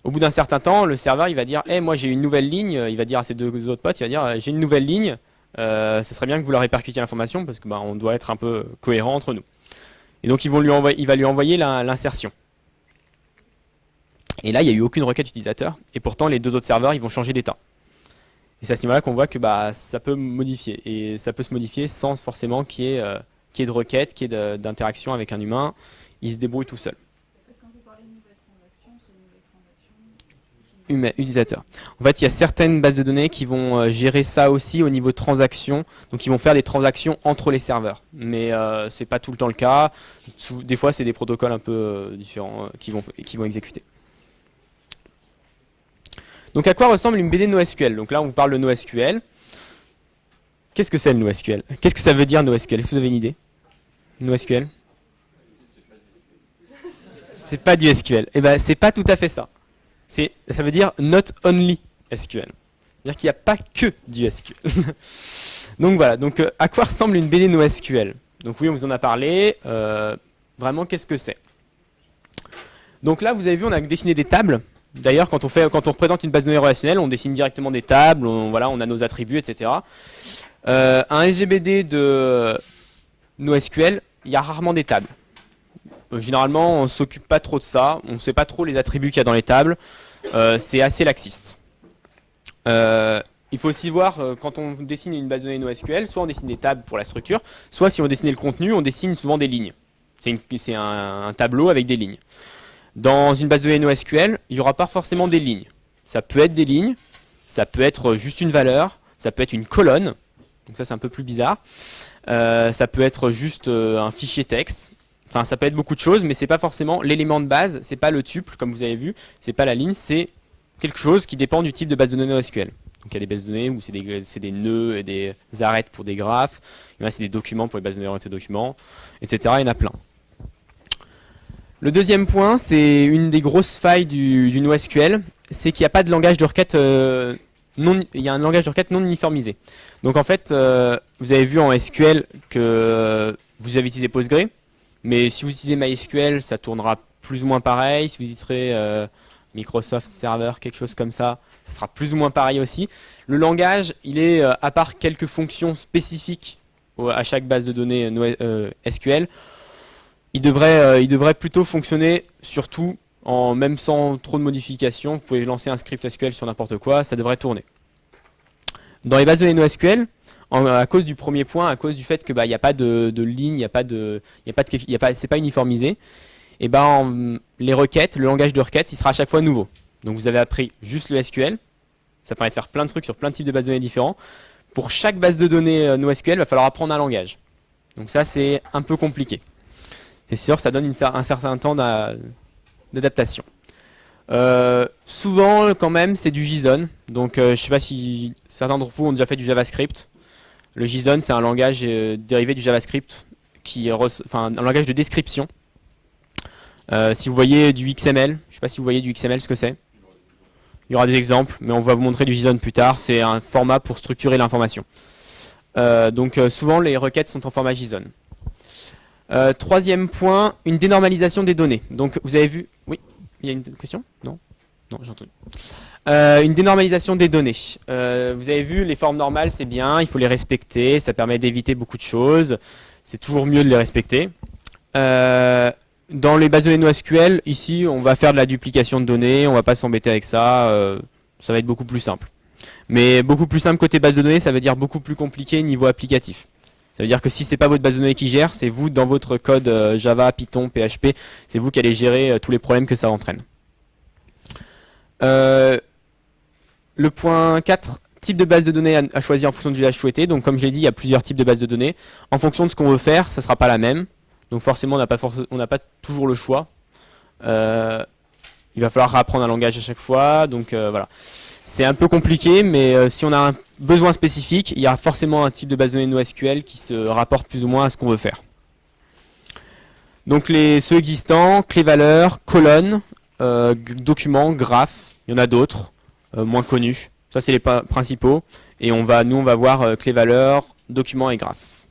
Au bout d'un certain temps, le serveur il va dire hey, moi j'ai une nouvelle ligne, il va dire à ses 2 autres potes, il va dire j'ai une nouvelle ligne, ce serait bien que vous leur répercutiez l'information parce que bah, on doit être un peu cohérent entre nous. Et donc il va lui envoyer l'insertion. Et là il n'y a eu aucune requête utilisateur, et pourtant les 2 autres serveurs ils vont changer d'état. Et c'est à ce niveau-là qu'on voit que bah, ça peut modifier, et ça peut se modifier sans forcément qu'il y ait de requête, qu'il y ait d'interaction avec un humain, il se débrouille tout seul. Quand vous parlez de nouvelles transactions, c'est une nouvelle transaction Utilisateur. En fait, il y a certaines bases de données qui vont gérer ça aussi au niveau de transactions, donc ils vont faire des transactions entre les serveurs. Mais c'est pas tout le temps le cas. Des fois, c'est des protocoles un peu différents qui vont exécuter. Donc à quoi ressemble une BD NoSQL? Donc là, on vous parle de NoSQL. Qu'est-ce que c'est le NoSQL? Qu'est-ce que ça veut dire NoSQL? Est-ce que vous avez une idée? NoSQL? C'est pas du SQL. Eh ben, c'est pas tout à fait ça. Ça veut dire not only SQL. C'est-à-dire qu'il n'y a pas que du SQL. Donc voilà. Donc à quoi ressemble une BD NoSQL? Donc oui, on vous en a parlé. Vraiment, qu'est-ce que c'est? Donc là, vous avez vu, on a dessiné des tables. D'ailleurs, quand on représente une base de données relationnelle, on dessine directement des tables. On a nos attributs, etc. Un SGBD de NoSQL, il y a rarement des tables. Généralement, on ne s'occupe pas trop de ça. On ne sait pas trop les attributs qu'il y a dans les tables. C'est assez laxiste. Il faut aussi voir, quand on dessine une base de données NoSQL, soit on dessine des tables pour la structure, soit si on dessine le contenu, on dessine souvent des lignes. C'est un tableau avec des lignes. Dans une base de données NoSQL, il n'y aura pas forcément des lignes. Ça peut être des lignes, ça peut être juste une valeur, ça peut être une colonne. Donc ça, c'est un peu plus bizarre. Ça peut être juste un fichier texte. Enfin, ça peut être beaucoup de choses, mais c'est pas forcément l'élément de base. C'est pas le tuple, comme vous avez vu. C'est pas la ligne. C'est quelque chose qui dépend du type de base de données NoSQL. Donc il y a des bases de données où c'est des nœuds et des arêtes pour des graphes. Il y en a, c'est des documents pour les bases de données orientées documents, etc. Il y en a plein. Le deuxième point, c'est une des grosses failles du NoSQL, c'est qu'il n'y a pas de langage de requête il y a un langage de requête non uniformisé. Donc en fait, vous avez vu en SQL que vous avez utilisé Postgre, mais si vous utilisez MySQL, ça tournera plus ou moins pareil. Si vous utiliserez Microsoft Server, quelque chose comme ça, ça sera plus ou moins pareil aussi. Le langage, il est, à part quelques fonctions spécifiques à chaque base de données SQL, il devrait plutôt fonctionner surtout même sans trop de modifications. Vous pouvez lancer un script SQL sur n'importe quoi, ça devrait tourner. Dans les bases de données NoSQL, à cause du premier point, à cause du fait que n'y a pas de ligne, c'est pas uniformisé, et les requêtes, le langage de requête, il sera à chaque fois nouveau. Donc vous avez appris juste le SQL, ça permet de faire plein de trucs sur plein de types de bases de données différents. Pour chaque base de données NoSQL, il va falloir apprendre un langage. Donc ça, c'est un peu compliqué. C'est sûr, ça donne un certain temps d'adaptation. Souvent, quand même, c'est du JSON. Donc, je ne sais pas si certains d'entre vous ont déjà fait du JavaScript. Le JSON, c'est un langage dérivé du JavaScript un langage de description. Si vous voyez du XML, je ne sais pas si vous voyez du XML ce que c'est. Il y aura des exemples, mais on va vous montrer du JSON plus tard. C'est un format pour structurer l'information. Donc souvent les requêtes sont en format JSON. Troisième point, une dénormalisation des données. Donc vous avez vu, oui, il y a une question? Non, non, j'ai entendu. Une dénormalisation des données. Vous avez vu, les formes normales c'est bien, il faut les respecter, ça permet d'éviter beaucoup de choses. C'est toujours mieux de les respecter. Dans les bases de données NoSQL, ici on va faire de la duplication de données, on va pas s'embêter avec ça, ça va être beaucoup plus simple. Mais beaucoup plus simple côté base de données, ça veut dire beaucoup plus compliqué niveau applicatif. Ça veut dire que si c'est pas votre base de données qui gère, c'est vous dans votre code Java, Python, PHP, c'est vous qui allez gérer tous les problèmes que ça entraîne. Le point 4, type de base de données à choisir en fonction du usage souhaité. Donc comme je l'ai dit, il y a plusieurs types de bases de données. En fonction de ce qu'on veut faire, ça ne sera pas la même. Donc forcément, on n'a pas toujours le choix. Il va falloir apprendre un langage à chaque fois. Donc voilà. C'est un peu compliqué, mais si on a un besoin spécifique, il y a forcément un type de base de données NoSQL qui se rapporte plus ou moins à ce qu'on veut faire. Donc ceux existants, clé valeur, colonne, document, graphe, il y en a d'autres, moins connus. Ça c'est les principaux. Et nous on va voir clé valeur, document et graphe.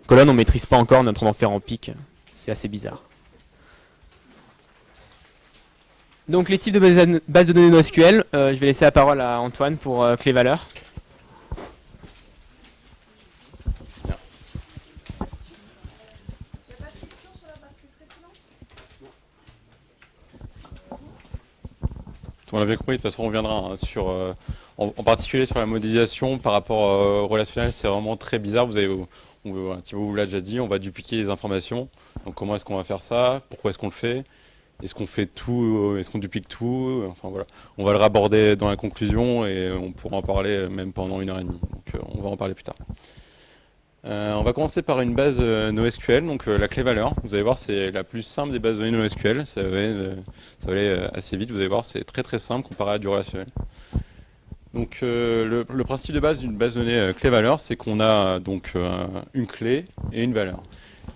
Colonne on ne maîtrise pas encore, on est en train d'en faire en pic. C'est assez bizarre. Donc les types de bases de données NoSQL, je vais laisser la parole à Antoine pour clé valeur. Il n'y a pas de questions sur la partie précédente? On l'a bien compris, de toute façon on reviendra hein, sur, en particulier sur la modélisation par rapport au relationnel, c'est vraiment très bizarre. Thibaut vous l'a déjà dit, on va dupliquer les informations. Donc comment est-ce qu'on va faire ça? Pourquoi est-ce qu'on le fait? Est-ce qu'on fait tout? Est-ce qu'on duplique tout? Enfin voilà, on va le raborder dans la conclusion et on pourra en parler même pendant 1h30. Donc on va en parler plus tard. On va commencer par une base NoSQL, donc la clé valeur. Vous allez voir, c'est la plus simple des bases de données NoSQL. Ça va aller assez vite, vous allez voir, c'est très très simple comparé à du relationnel. Donc le principe de base d'une base de données clé valeur, c'est qu'on a donc une clé et une valeur.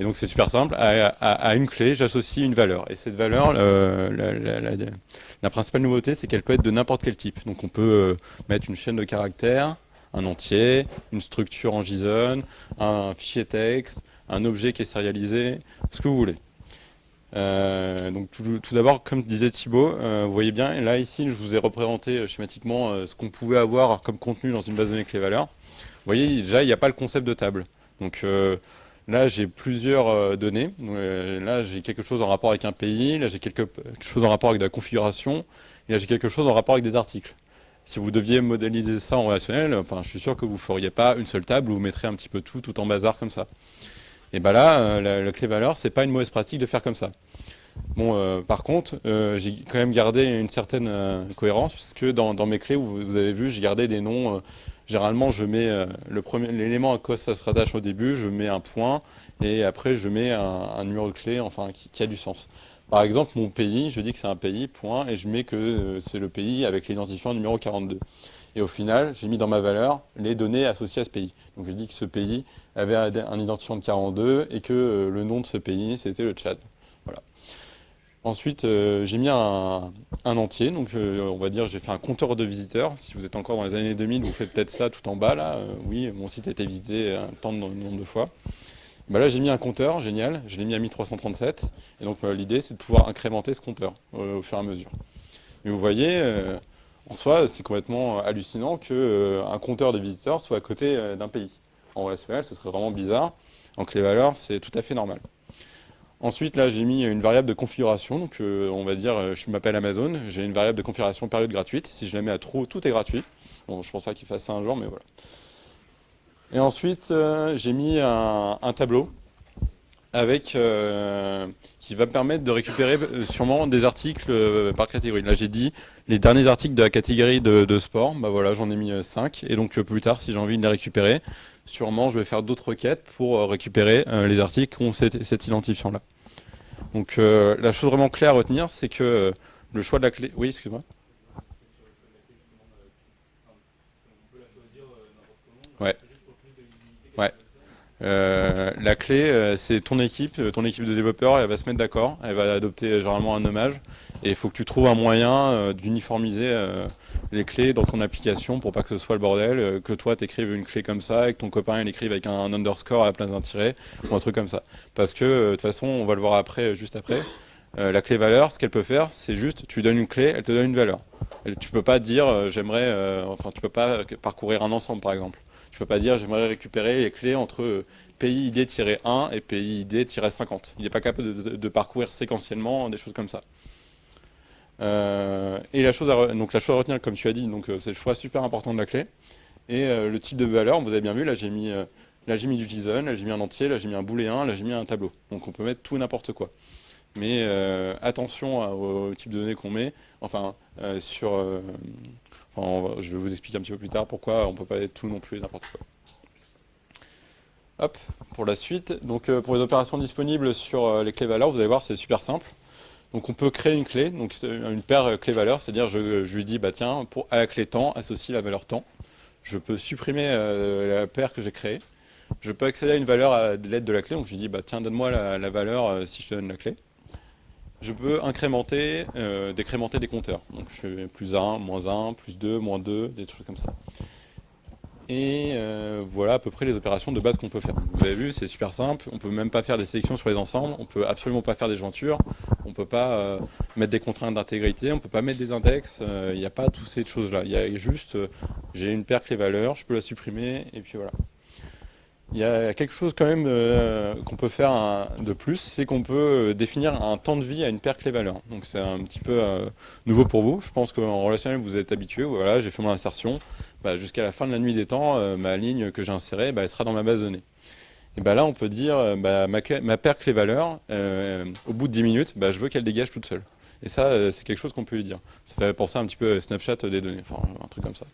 Et donc c'est super simple, à une clé, j'associe une valeur. Et cette valeur, la principale nouveauté, c'est qu'elle peut être de n'importe quel type. Donc on peut mettre une chaîne de caractères, un entier, une structure en JSON, un fichier texte, un objet qui est sérialisé, ce que vous voulez. Donc tout d'abord, comme disait Thibaut, vous voyez bien, et là ici je vous ai représenté schématiquement ce qu'on pouvait avoir comme contenu dans une base de données clé valeur. Vous voyez, déjà il n'y a pas le concept de table. Donc là j'ai plusieurs données. Là j'ai quelque chose en rapport avec un pays, là j'ai quelque chose en rapport avec de la configuration, et là j'ai quelque chose en rapport avec des articles. Si vous deviez modéliser ça en relationnel, enfin, je suis sûr que vous ne feriez pas une seule table où vous mettrez un petit peu tout en bazar comme ça. Et bien là, la clé valeur, c'est pas une mauvaise pratique de faire comme ça. Bon, par contre, j'ai quand même gardé une certaine cohérence, puisque dans mes clés, vous avez vu, j'ai gardé des noms. Généralement, je mets l'élément à quoi ça se rattache au début, je mets un point, et après je mets un numéro de clé, enfin, qui a du sens. Par exemple, mon pays, je dis que c'est un pays, point, et je mets que c'est le pays avec l'identifiant numéro 42. Et au final, j'ai mis dans ma valeur les données associées à ce pays. Donc je dis que ce pays avait un identifiant de 42 et que le nom de ce pays, c'était le Tchad. Voilà. Ensuite, j'ai mis un entier, donc on va dire j'ai fait un compteur de visiteurs. Si vous êtes encore dans les années 2000, vous faites peut-être ça tout en bas, là. Oui, mon site a été visité tant de nombre de fois. Bah là j'ai mis un compteur, génial, je l'ai mis à 1337, et donc l'idée c'est de pouvoir incrémenter ce compteur au fur et à mesure. Et vous voyez, en soi c'est complètement hallucinant qu'un compteur de visiteurs soit à côté d'un pays. En relationnel ce serait vraiment bizarre, en clé valeur c'est tout à fait normal. Ensuite là j'ai mis une variable de configuration, donc on va dire je m'appelle Amazon, j'ai une variable de configuration période gratuite, si je la mets à true, tout est gratuit. Bon je pense pas qu'il fasse ça un jour mais voilà. Et ensuite, j'ai mis un tableau avec qui va me permettre de récupérer sûrement des articles par catégorie. Là, j'ai dit les derniers articles de la catégorie de sport. Bah voilà, j'en ai mis 5. Et donc plus tard, si j'ai envie de les récupérer, sûrement, je vais faire d'autres requêtes pour récupérer les articles qui ont cet identifiant-là. Donc la chose vraiment claire à retenir, c'est que le choix de la clé... Oui, excuse-moi. Ouais. Ouais. La clé, c'est ton équipe de développeurs, elle va se mettre d'accord, elle va adopter généralement un nommage, et il faut que tu trouves un moyen d'uniformiser les clés dans ton application pour pas que ce soit le bordel, que toi t'écrives une clé comme ça, et que ton copain il écrive avec un underscore à la place d'un tiret, ou un truc comme ça. Parce que de toute façon, on va le voir après, juste après, la clé valeur, ce qu'elle peut faire, c'est juste, tu donnes une clé, elle te donne une valeur. Tu peux pas dire, enfin tu peux pas parcourir un ensemble par exemple. Tu peux pas dire j'aimerais récupérer les clés entre PID-1 et PID-50. Il n'est pas capable de parcourir séquentiellement des choses comme ça. Et donc la chose à retenir, comme tu as dit, c'est le choix super important de la clé. Et le type de valeur, vous avez bien vu, là j'ai mis du JSON, là j'ai mis un entier, là j'ai mis un booléen, là j'ai mis un tableau. Donc on peut mettre tout et n'importe quoi. Mais attention au type de données qu'on met. Enfin, je vais vous expliquer un petit peu plus tard pourquoi on ne peut pas être tout non plus et n'importe quoi. Hop, pour la suite. Donc pour les opérations disponibles sur les clés valeurs, vous allez voir, c'est super simple. Donc on peut créer une clé, donc c'est une paire clé-valeur, c'est-à-dire je lui dis, bah tiens, à la clé temps, associe la valeur temps. Je peux supprimer la paire que j'ai créée. Je peux accéder à une valeur à l'aide de la clé, donc je lui dis, bah tiens, donne-moi la valeur si je te donne la clé. Je peux incrémenter, décrémenter des compteurs. Donc je fais plus 1, plus 2, moins 2, des trucs comme ça. Et voilà à peu près les opérations de base qu'on peut faire. Vous avez vu, c'est super simple. On peut même pas faire des sélections sur les ensembles. On peut absolument pas faire des jointures. On peut pas mettre des contraintes d'intégrité. On peut pas mettre des index. Il n'y a pas toutes ces choses-là. Il y a juste, j'ai une paire clé-valeur, je peux la supprimer et puis voilà. Il y a quelque chose quand même qu'on peut faire de plus, c'est qu'on peut définir un temps de vie à une paire clé-valeur. Donc c'est un petit peu nouveau pour vous. Je pense qu'en relationnel vous êtes habitué. Voilà, j'ai fait mon insertion. Bah, jusqu'à la fin de la nuit des temps, ma ligne que j'ai insérée, bah, elle sera dans ma base de données. Et bah, là on peut dire bah, ma paire clé-valeur, au bout de 10 minutes, bah, je veux qu'elle dégage toute seule. Et ça, c'est quelque chose qu'on peut lui dire. Ça fait penser un petit peu à Snapchat des données, enfin un truc comme ça.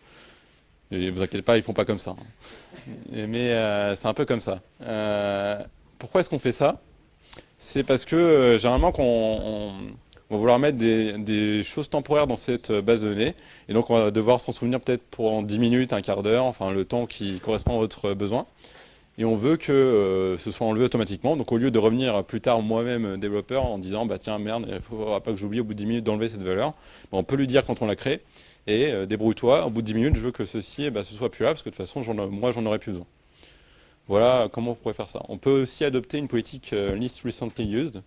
Et vous inquiétez pas, ils font pas comme ça, hein. Mais c'est un peu comme ça. Pourquoi est-ce qu'on fait ça? C'est parce que généralement on va vouloir mettre des choses temporaires dans cette base de données. Et donc on va devoir s'en souvenir peut-être pour 10 minutes, un quart d'heure, enfin le temps qui correspond à votre besoin. Et on veut que ce soit enlevé automatiquement. Donc au lieu de revenir plus tard moi-même développeur en disant bah tiens merde, il ne faudra pas que j'oublie au bout de 10 minutes d'enlever cette valeur, bah, on peut lui dire quand on la crée. Et débrouille-toi, au bout de 10 minutes, je veux que ceci, ce soit plus là, parce que de toute façon, moi, j'en aurais plus besoin. Voilà comment on pourrait faire ça. On peut aussi adopter une politique list recently used.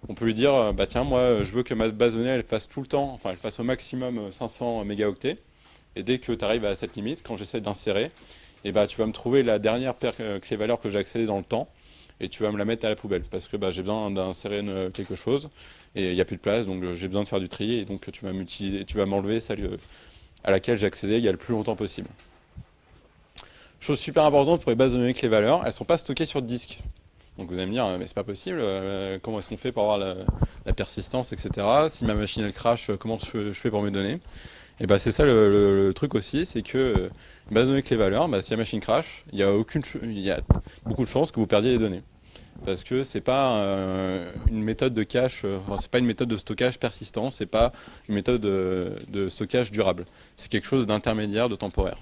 On peut lui dire, bah tiens, moi, je veux que ma base de données, elle fasse tout le temps, enfin, elle fasse au maximum 500 mégaoctets. Et dès que tu arrives à cette limite, quand j'essaie d'insérer, et bah, tu vas me trouver la dernière paire clé-valeur que j'ai accédée dans le temps, et tu vas me la mettre à la poubelle, parce que j'ai besoin d'insérer quelque chose, et il n'y a plus de place, donc j'ai besoin de faire du tri, et donc tu vas m'enlever celle à laquelle j'ai accédé il y a le plus longtemps possible. Chose super importante pour les bases de données clé-valeur, elles ne sont pas stockées sur disque. Donc vous allez me dire, mais c'est pas possible, comment est-ce qu'on fait pour avoir la persistance, etc. Si ma machine elle crache, comment je fais pour mes données? Et bah c'est ça le truc aussi, c'est que base de données clé-valeur, si la machine crash, il y a beaucoup de chances que vous perdiez les données. Parce que c'est pas une méthode de cache, c'est pas une méthode de stockage persistant, c'est pas une méthode de stockage durable. C'est quelque chose d'intermédiaire, de temporaire.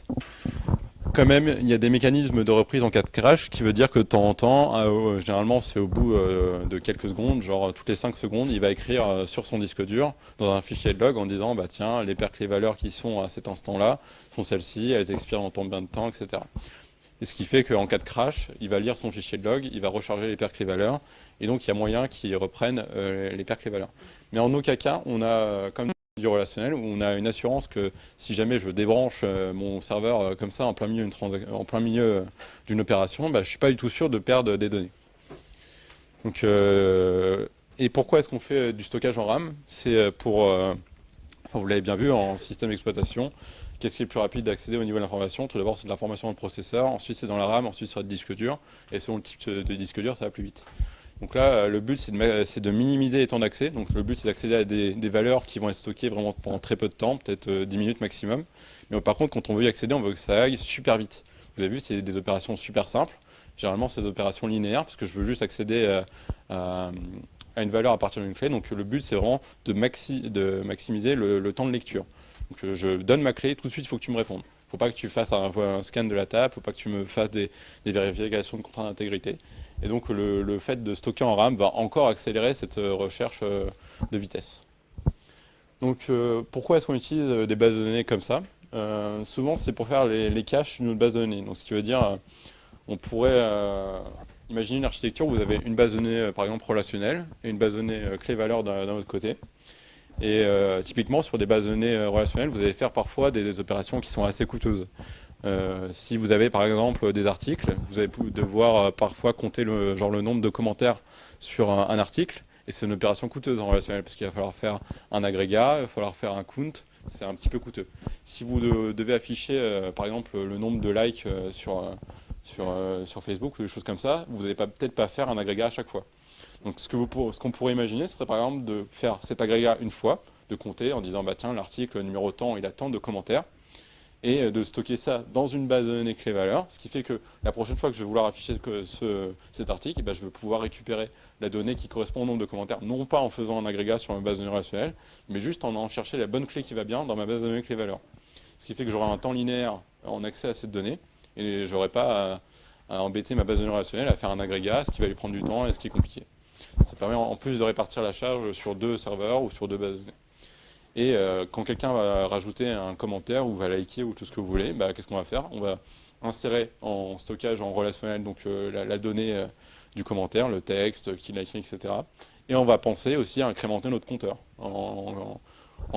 Quand même, il y a des mécanismes de reprise en cas de crash qui veut dire que de temps en temps, généralement c'est au bout de quelques secondes, genre toutes les 5 secondes, il va écrire sur son disque dur, dans un fichier de log en disant bah tiens, les paires clés-valeurs qui sont à cet instant-là sont celles-ci, elles expirent dans combien de temps, etc. Et ce qui fait qu'en cas de crash, il va lire son fichier de log, il va recharger les paires clés-valeurs, et donc il y a moyen qu'il reprenne les paires clés-valeurs. Mais en aucun cas, on a, comme du relationnel, où on a une assurance que si jamais je débranche mon serveur comme ça en plein milieu d'une opération, je ne suis pas du tout sûr de perdre des données. Donc, et pourquoi est-ce qu'on fait du stockage en RAM? C'est pour, vous l'avez bien vu, en système d'exploitation, qu'est-ce qui est le plus rapide d'accéder au niveau de l'information? Tout d'abord, c'est de l'information dans le processeur, ensuite c'est dans la RAM, ensuite sur le disque dur, et selon le type de disque dur, ça va plus vite. Donc là, le but, c'est de minimiser les temps d'accès. Donc le but, c'est d'accéder à des valeurs qui vont être stockées vraiment pendant très peu de temps, peut-être 10 minutes maximum. Mais par contre, quand on veut y accéder, on veut que ça aille super vite. Vous avez vu, c'est des opérations super simples. Généralement, c'est des opérations linéaires, parce que je veux juste accéder à une valeur à partir d'une clé. Donc le but, c'est vraiment de maximiser le temps de lecture. Donc je donne ma clé, tout de suite, il faut que tu me répondes. Il Faut pas que tu fasses un scan de la table, faut pas que tu me fasses des vérifications de contrat d'intégrité. Et donc le fait de stocker en RAM va encore accélérer cette recherche de vitesse. Donc pourquoi est-ce qu'on utilise des bases de données comme ça? Souvent c'est pour faire les caches d'une autre base de données. Donc ce qui veut dire, on pourrait imaginer une architecture où vous avez une base de données par exemple relationnelle et une base de données clé-valeur d'un autre côté. Et typiquement sur des bases de données relationnelles, vous allez faire parfois des opérations qui sont assez coûteuses. Si vous avez par exemple des articles, vous allez devoir parfois compter le nombre de commentaires sur un article, et c'est une opération coûteuse en relationnel, parce qu'il va falloir faire un agrégat, il va falloir faire un count, c'est un petit peu coûteux. Si vous devez afficher par exemple le nombre de likes sur Facebook ou des choses comme ça, vous n'allez peut-être pas faire un agrégat à chaque fois. Donc ce qu'on pourrait imaginer, ce serait par exemple de faire cet agrégat une fois, de compter en disant bah tiens, l'article numéro tant, il a tant de commentaires, et de stocker ça dans une base de données clé-valeur, ce qui fait que la prochaine fois que je vais vouloir afficher cet article, je vais pouvoir récupérer la donnée qui correspond au nombre de commentaires, non pas en faisant un agrégat sur ma base de données relationnelle, mais juste en allant chercher la bonne clé qui va bien dans ma base de données clé-valeur. Ce qui fait que j'aurai un temps linéaire en accès à cette donnée, et je n'aurai pas à embêter ma base de données relationnelle à faire un agrégat, ce qui va lui prendre du temps et ce qui est compliqué. Ça permet en plus de répartir la charge sur 2 serveurs ou sur 2 bases de données. Et quand quelqu'un va rajouter un commentaire ou va liker ou tout ce que vous voulez, qu'est-ce qu'on va faire? On va insérer en stockage en relationnel donc, la donnée du commentaire, le texte, qui l'a écrit, etc. Et on va penser aussi à incrémenter notre compteur en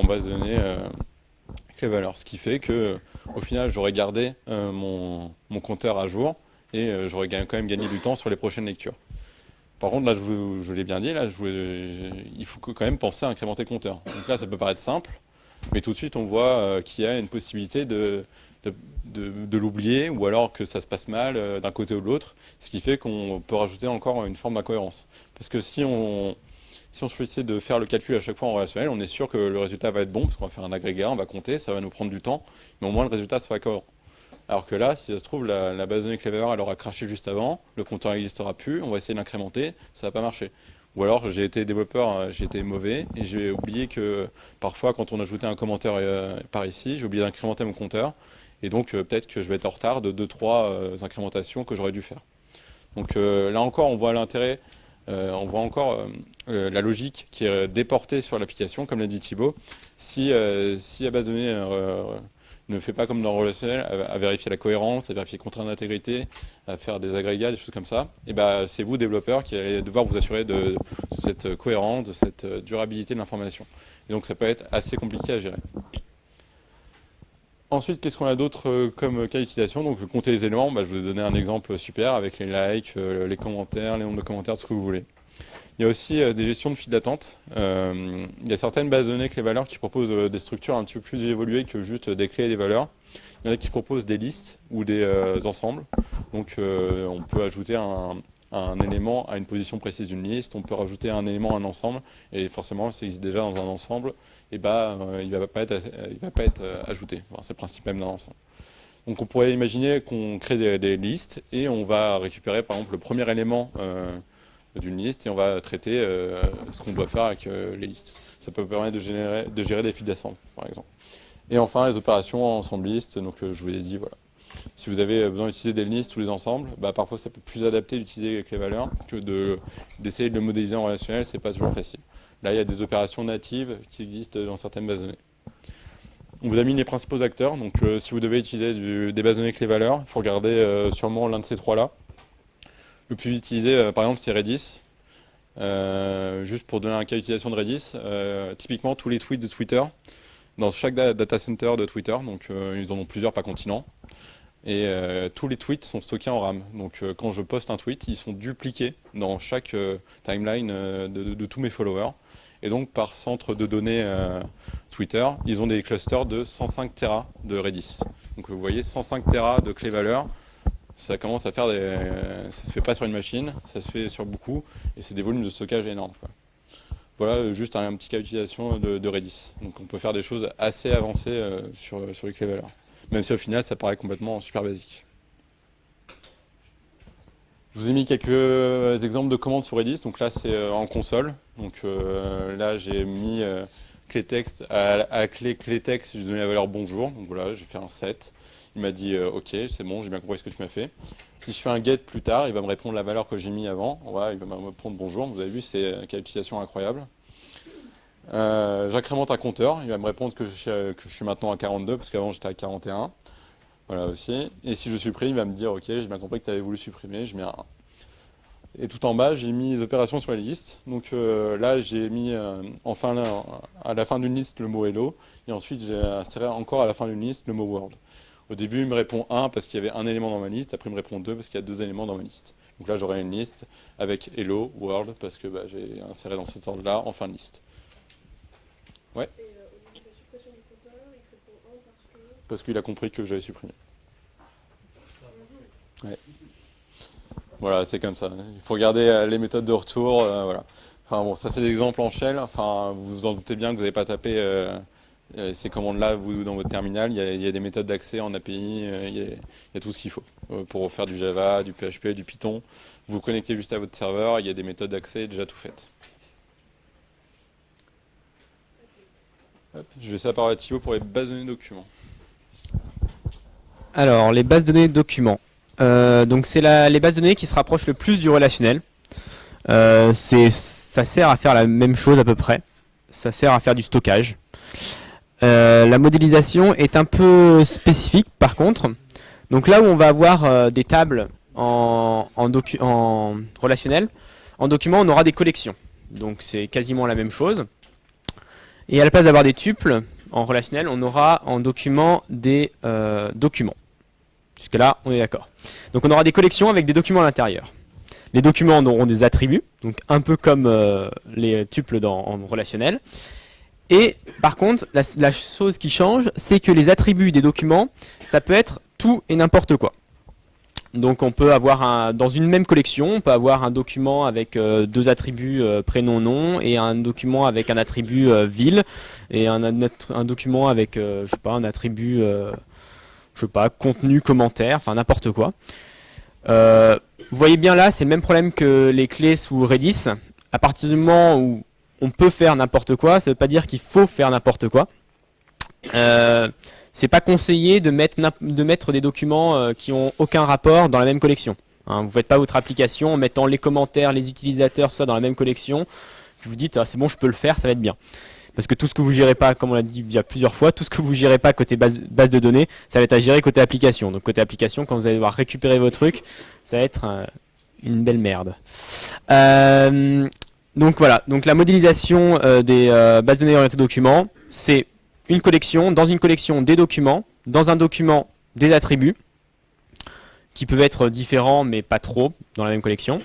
base de données clé-valeur. Ce qui fait que au final, j'aurais gardé mon compteur à jour et j'aurais quand même gagné du temps sur les prochaines lectures. Par contre, là, je vous l'ai bien dit, là, il faut quand même penser à incrémenter le compteur. Donc là, ça peut paraître simple, mais tout de suite, on voit qu'il y a une possibilité de l'oublier, ou alors que ça se passe mal d'un côté ou de l'autre, ce qui fait qu'on peut rajouter encore une forme d'incohérence. Parce que si on choisissait de faire le calcul à chaque fois en relationnel, on est sûr que le résultat va être bon, parce qu'on va faire un agrégat, on va compter, ça va nous prendre du temps, mais au moins le résultat sera cohérent. Alors que là, si ça se trouve, la base de données clé-valeur, elle aura craché juste avant, le compteur n'existera plus, on va essayer d'incrémenter, ça va pas marcher. Ou alors, j'ai été développeur, j'ai été mauvais, et j'ai oublié que parfois, quand on ajoutait un commentaire par ici, j'ai oublié d'incrémenter mon compteur, et donc peut-être que je vais être en retard de 2-3 incrémentations que j'aurais dû faire. Donc là encore, on voit l'intérêt, on voit encore la logique qui est déportée sur l'application, comme l'a dit Thibaut. Si la base de données ne fait pas comme dans le relationnel, à vérifier la cohérence, à vérifier les contraintes d'intégrité, à faire des agrégats, des choses comme ça, et c'est vous, développeurs, qui allez devoir vous assurer de cette cohérence, de cette durabilité de l'information. Et donc ça peut être assez compliqué à gérer. Ensuite, qu'est-ce qu'on a d'autre comme cas d'utilisation? Donc compter les éléments, je vous ai donné un exemple super avec les likes, les commentaires, les nombres de commentaires, ce que vous voulez. Il y a aussi des gestions de files d'attente. Il y a certaines bases de données clés-valeurs qui proposent des structures un petit peu plus évoluées que juste des clés et des valeurs. Il y en a qui proposent des listes ou des ensembles. Donc on peut ajouter un élément à une position précise d'une liste, on peut rajouter un élément à un ensemble, et forcément, ça existe déjà dans un ensemble, et il ne va pas être ajouté. Enfin, c'est le principe même d'un ensemble. Donc on pourrait imaginer qu'on crée des listes, et on va récupérer par exemple le premier élément d'une liste, et on va traiter ce qu'on doit faire avec les listes. Ça peut permettre de gérer des files d'ensemble, par exemple. Et enfin, les opérations ensemblistes, donc je vous ai dit, voilà. Si vous avez besoin d'utiliser des listes ou des ensembles, parfois ça peut être plus adapté d'utiliser avec les valeurs que d'essayer de le modéliser en relationnel, c'est pas toujours facile. Là, il y a des opérations natives qui existent dans certaines bases de données. On vous a mis les principaux acteurs, donc si vous devez utiliser des bases de données clés-valeurs, il faut regarder sûrement l'un de ces trois-là. Le plus utilisé, par exemple, c'est Redis. Juste pour donner un cas d'utilisation de Redis, typiquement tous les tweets de Twitter, dans chaque data center de Twitter, donc ils en ont plusieurs par continent, et tous les tweets sont stockés en RAM. Donc quand je poste un tweet, ils sont dupliqués dans chaque timeline de tous mes followers. Et donc par centre de données Twitter, ils ont des clusters de 105 Tera de Redis. Donc vous voyez 105 Tera de clés valeurs, ça commence à faire ça se fait pas sur une machine, ça se fait sur beaucoup, et c'est des volumes de stockage énormes, quoi. Voilà juste un petit cas d'utilisation de Redis. Donc on peut faire des choses assez avancées sur les clés valeurs. Même si au final ça paraît complètement super basique. Je vous ai mis quelques exemples de commandes sur Redis. Donc là c'est en console. Donc là j'ai mis clé texte à clé texte, j'ai donné la valeur bonjour. Donc voilà, j'ai fait un set. Il m'a dit ok, c'est bon, j'ai bien compris ce que tu m'as fait. Si je fais un get plus tard, il va me répondre la valeur que j'ai mis avant. Voilà, il va me répondre bonjour, vous avez vu, c'est quelle utilisation incroyable. J'incrémente un compteur, il va me répondre que je suis maintenant à 42 parce qu'avant j'étais à 41. Voilà aussi. Et si je supprime, il va me dire ok, j'ai bien compris que tu avais voulu supprimer, je mets un 1. Et tout en bas, j'ai mis les opérations sur la liste. Donc là, j'ai mis enfin là, à la fin d'une liste le mot hello. Et ensuite, j'ai inséré encore à la fin d'une liste le mot world. Au début, il me répond 1 parce qu'il y avait un élément dans ma liste. Après, il me répond 2 parce qu'il y a 2 éléments dans ma liste. Donc là, j'aurai une liste avec hello, world, parce que j'ai inséré dans cet ordre-là en fin de liste. Ouais. Et au niveau de la suppression du compteur, il te répond 1 parce que... Parce qu'il a compris que j'avais supprimé. Ouais. Voilà, c'est comme ça. Il faut regarder les méthodes de retour. Voilà. Enfin bon, ça c'est l'exemple en shell. Enfin, vous vous en doutez bien que vous n'avez pas tapé ces commandes-là dans votre terminal. Il y a des méthodes d'accès en API. Il y a tout ce qu'il faut pour faire du Java, du PHP, du Python. Vous vous connectez juste à votre serveur. Il y a des méthodes d'accès déjà tout faites. Hop, je vais laisser la parole à Thibaut pour les bases de données documents. Alors, les bases de données de documents. Donc c'est les bases de données qui se rapprochent le plus du relationnel. Ça sert à faire la même chose à peu près. Ça sert à faire du stockage. La modélisation est un peu spécifique par contre. Donc là où on va avoir des tables en relationnel, en document on aura des collections. Donc c'est quasiment la même chose. Et à la place d'avoir des tuples en relationnel, on aura en document des documents. Jusque-là, on est d'accord. Donc on aura des collections avec des documents à l'intérieur. Les documents auront des attributs, donc un peu comme les tuples en relationnel. Et par contre, la chose qui change, c'est que les attributs des documents, ça peut être tout et n'importe quoi. Donc on peut avoir dans une même collection, on peut avoir un document avec 2 attributs prénom, nom, et un document avec un attribut ville, et un document avec, je sais pas, un attribut... je sais pas, contenu, commentaire, enfin n'importe quoi. Vous voyez bien là, c'est le même problème que les clés sous Redis. À partir du moment où on peut faire n'importe quoi, ça ne veut pas dire qu'il faut faire n'importe quoi. C'est pas conseillé de mettre des documents qui ont aucun rapport dans la même collection. Hein, vous ne faites pas votre application en mettant les commentaires, les utilisateurs, ça dans la même collection. Puis vous dites, ah, c'est bon, je peux le faire, ça va être bien. Parce que tout ce que vous gérez pas, comme on l'a dit il y a plusieurs fois, tout ce que vous gérez pas côté base de données, ça va être à gérer côté application. Donc côté application, quand vous allez devoir récupérer vos trucs, ça va être une belle merde. Donc voilà, donc la modélisation des bases de données orientées documents, c'est une collection, dans une collection des documents, dans un document des attributs, qui peuvent être différents mais pas trop dans la même collection.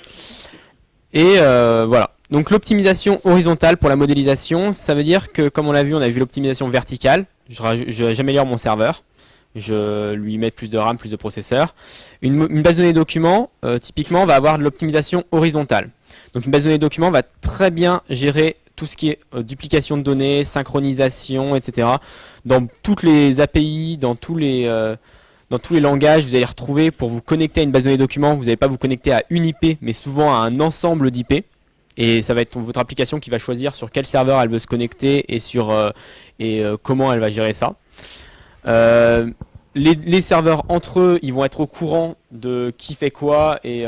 Et voilà. Donc l'optimisation horizontale pour la modélisation, ça veut dire que comme on l'a vu, on a vu l'optimisation verticale. J'améliore mon serveur, je lui mets plus de RAM, plus de processeur. Une base de données documents, typiquement, va avoir de l'optimisation horizontale. Donc une base de données documents va très bien gérer tout ce qui est duplication de données, synchronisation, etc. Dans toutes les API, dans tous les langages, vous allez retrouver pour vous connecter à une base de données documents, vous n'allez pas vous connecter à une IP, mais souvent à un ensemble d'IP. Et ça va être votre application qui va choisir sur quel serveur elle veut se connecter et comment elle va gérer ça. Les serveurs entre eux, ils vont être au courant de qui fait quoi et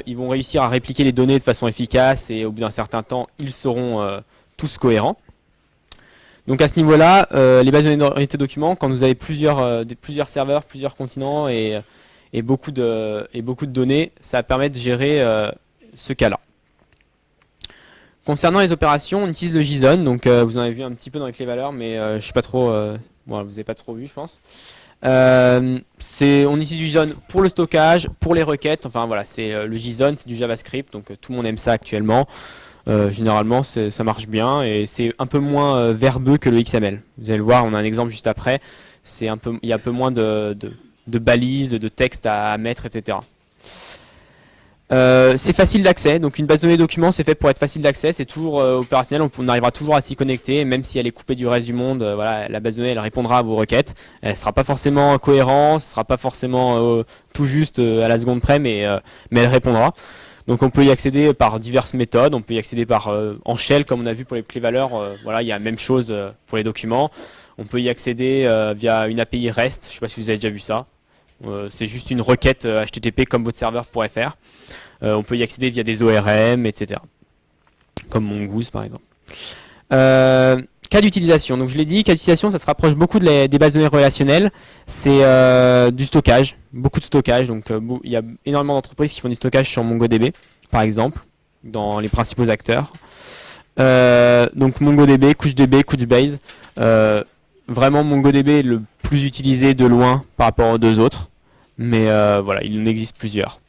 ils vont réussir à répliquer les données de façon efficace et au bout d'un certain temps, ils seront tous cohérents. Donc à ce niveau-là, les bases de données orientées documents, quand vous avez plusieurs serveurs, plusieurs continents et beaucoup de données, ça permet de gérer ce cas-là. Concernant les opérations, on utilise le JSON, donc vous en avez vu un petit peu dans les clés valeurs, mais je sais pas trop, bon, vous n'avez pas trop vu, je pense. On utilise du JSON pour le stockage, pour les requêtes, enfin voilà, c'est le JSON, c'est du JavaScript, donc tout le monde aime ça actuellement. Généralement, ça marche bien et c'est un peu moins verbeux que le XML. Vous allez le voir, on a un exemple juste après. Il y a un peu moins de balises, de texte à mettre, etc. C'est facile d'accès, donc une base de données documents c'est fait pour être facile d'accès, c'est toujours opérationnel, on arrivera toujours à s'y connecter, même si elle est coupée du reste du monde, voilà, la base de données elle répondra à vos requêtes, elle sera pas forcément cohérente, ce sera pas forcément tout juste à la seconde près, mais elle répondra. Donc on peut y accéder par diverses méthodes, on peut y accéder en shell comme on a vu pour les clés valeurs, voilà, il y a la même chose pour les documents, on peut y accéder via une API REST, je sais pas si vous avez déjà vu ça. C'est juste une requête HTTP comme votre serveur pourrait faire. On peut y accéder via des ORM, etc. Comme Mongoose par exemple. Cas d'utilisation. Donc je l'ai dit, cas d'utilisation, ça se rapproche beaucoup des bases de données relationnelles. C'est du stockage, beaucoup de stockage. Donc il y a énormément d'entreprises qui font du stockage sur MongoDB, par exemple, dans les principaux acteurs. Donc MongoDB, CouchDB, Couchbase. Vraiment, MongoDB est le plus utilisé de loin par rapport aux deux autres. Mais voilà, il en existe plusieurs.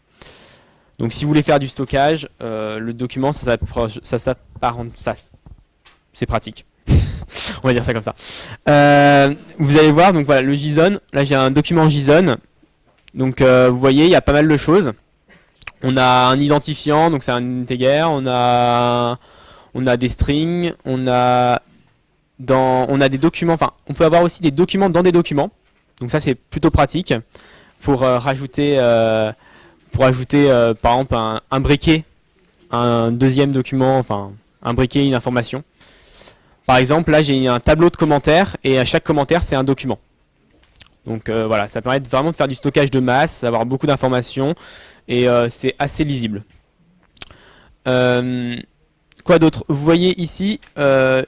Donc si vous voulez faire du stockage, le document, ça s'apparente, c'est pratique. On va dire ça comme ça. Vous allez voir, donc voilà, le JSON. Là, j'ai un document JSON. Donc vous voyez, il y a pas mal de choses. On a un identifiant, donc c'est un integer. On a des strings. On a des documents. Enfin, on peut avoir aussi des documents dans des documents. Donc ça, c'est plutôt pratique pour rajouter, par exemple, imbriquer un deuxième document, enfin, imbriquer une information. Par exemple, là, j'ai un tableau de commentaires et à chaque commentaire, c'est un document. Donc voilà, ça permet vraiment de faire du stockage de masse, d'avoir beaucoup d'informations et c'est assez lisible. Quoi d'autre? Vous voyez ici,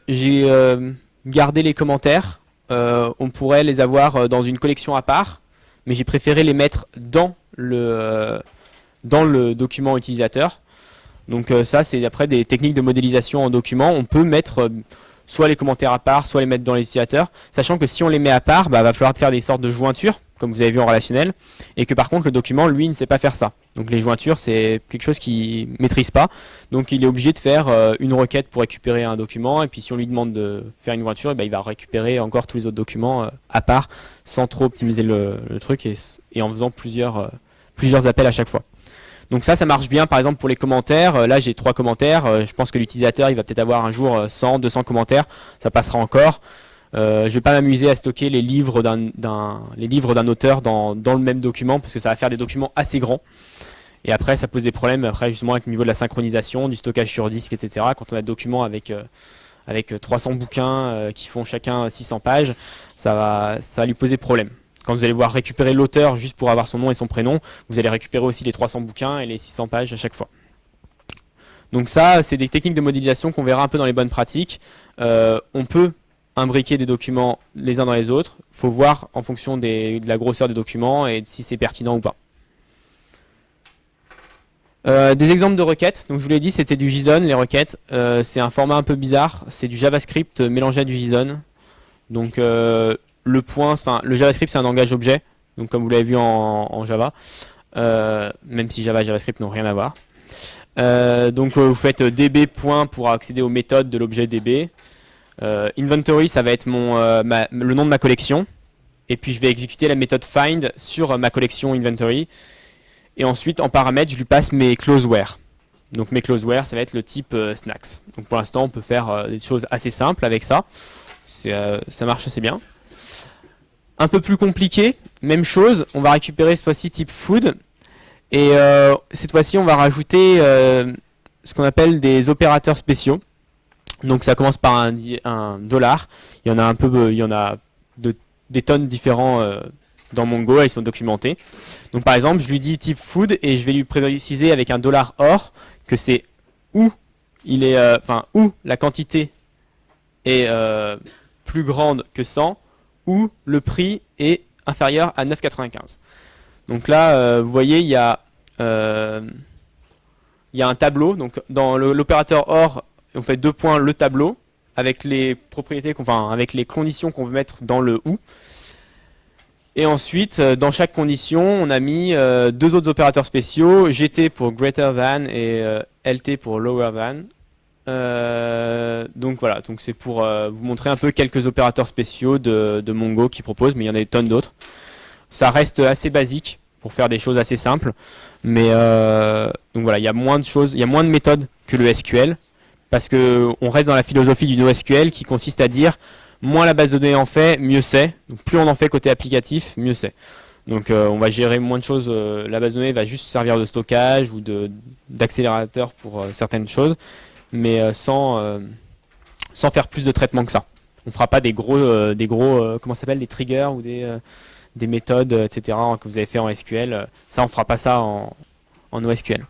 j'ai gardé les commentaires. On pourrait les avoir dans une collection à part, mais j'ai préféré les mettre dans le document utilisateur. Donc ça, c'est après des techniques de modélisation en document. On peut mettre soit les commentaires à part, soit les mettre dans les utilisateurs, sachant que si on les met à part, va falloir faire des sortes de jointures, comme vous avez vu en relationnel, et que par contre le document, lui, ne sait pas faire ça. Donc les jointures, c'est quelque chose qu'il ne maîtrise pas, donc il est obligé de faire une requête pour récupérer un document, et puis si on lui demande de faire une jointure, il va récupérer encore tous les autres documents à part, sans trop optimiser le truc, et en faisant plusieurs appels à chaque fois. Donc ça marche bien par exemple pour les commentaires. Là j'ai 3 commentaires, je pense que l'utilisateur il va peut-être avoir un jour 100, 200 commentaires, ça passera encore. Je vais pas m'amuser à stocker les livres d'un auteur dans le même document parce que ça va faire des documents assez grands. Et après ça pose des problèmes après justement avec le niveau de la synchronisation, du stockage sur disque, etc. Quand on a des documents avec 300 bouquins qui font chacun 600 pages, ça va lui poser problème. Quand vous allez voir récupérer l'auteur juste pour avoir son nom et son prénom, vous allez récupérer aussi les 300 bouquins et les 600 pages à chaque fois. Donc ça, c'est des techniques de modélisation qu'on verra un peu dans les bonnes pratiques. On peut imbriquer des documents les uns dans les autres. Il faut voir en fonction de la grosseur des documents et si c'est pertinent ou pas. Des exemples de requêtes. Donc je vous l'ai dit, c'était du JSON, les requêtes. C'est un format un peu bizarre. C'est du JavaScript mélangé à du JSON. Donc le JavaScript c'est un langage objet, donc comme vous l'avez vu en Java, même si Java et JavaScript n'ont rien à voir. Donc vous faites db point pour accéder aux méthodes de l'objet db. Inventory ça va être le nom de ma collection, et puis je vais exécuter la méthode find sur ma collection inventory, et ensuite en paramètre je lui passe mes closeware. Donc mes closeware ça va être le type snacks. Donc pour l'instant on peut faire des choses assez simples avec ça, ça marche assez bien. Un peu plus compliqué, même chose, on va récupérer cette fois-ci type food, et cette fois-ci on va rajouter ce qu'on appelle des opérateurs spéciaux. Donc ça commence par un dollar, il y en a des tonnes différents dans Mongo, ils sont documentés. Donc par exemple je lui dis type food et je vais lui préciser avec un dollar $or que c'est où la quantité est plus grande que 100, où le prix est inférieur à 9,95. Donc là, vous voyez, il y a un tableau. Donc dans l'opérateur OR, on fait 2 points le tableau avec les propriétés, avec les conditions qu'on veut mettre dans le OU. Et ensuite, dans chaque condition, on a mis 2 autres opérateurs spéciaux, GT pour greater than et LT pour lower than. Donc voilà, donc c'est pour vous montrer un peu quelques opérateurs spéciaux de Mongo qui proposent, mais il y en a des tonnes d'autres. Ça reste assez basique pour faire des choses assez simples, mais donc voilà, il y a moins de choses, il y a moins de méthodes que le SQL, parce que on reste dans la philosophie du NoSQL qui consiste à dire moins la base de données en fait, mieux c'est. Donc plus on en fait côté applicatif, mieux c'est. Donc on va gérer moins de choses. La base de données va juste servir de stockage ou d'accélérateur pour certaines choses, mais sans faire plus de traitement que ça. On fera pas des gros comment ça s'appelle, des triggers ou des des méthodes, etc. que vous avez fait en SQL. Ça, on fera pas ça en NoSQL.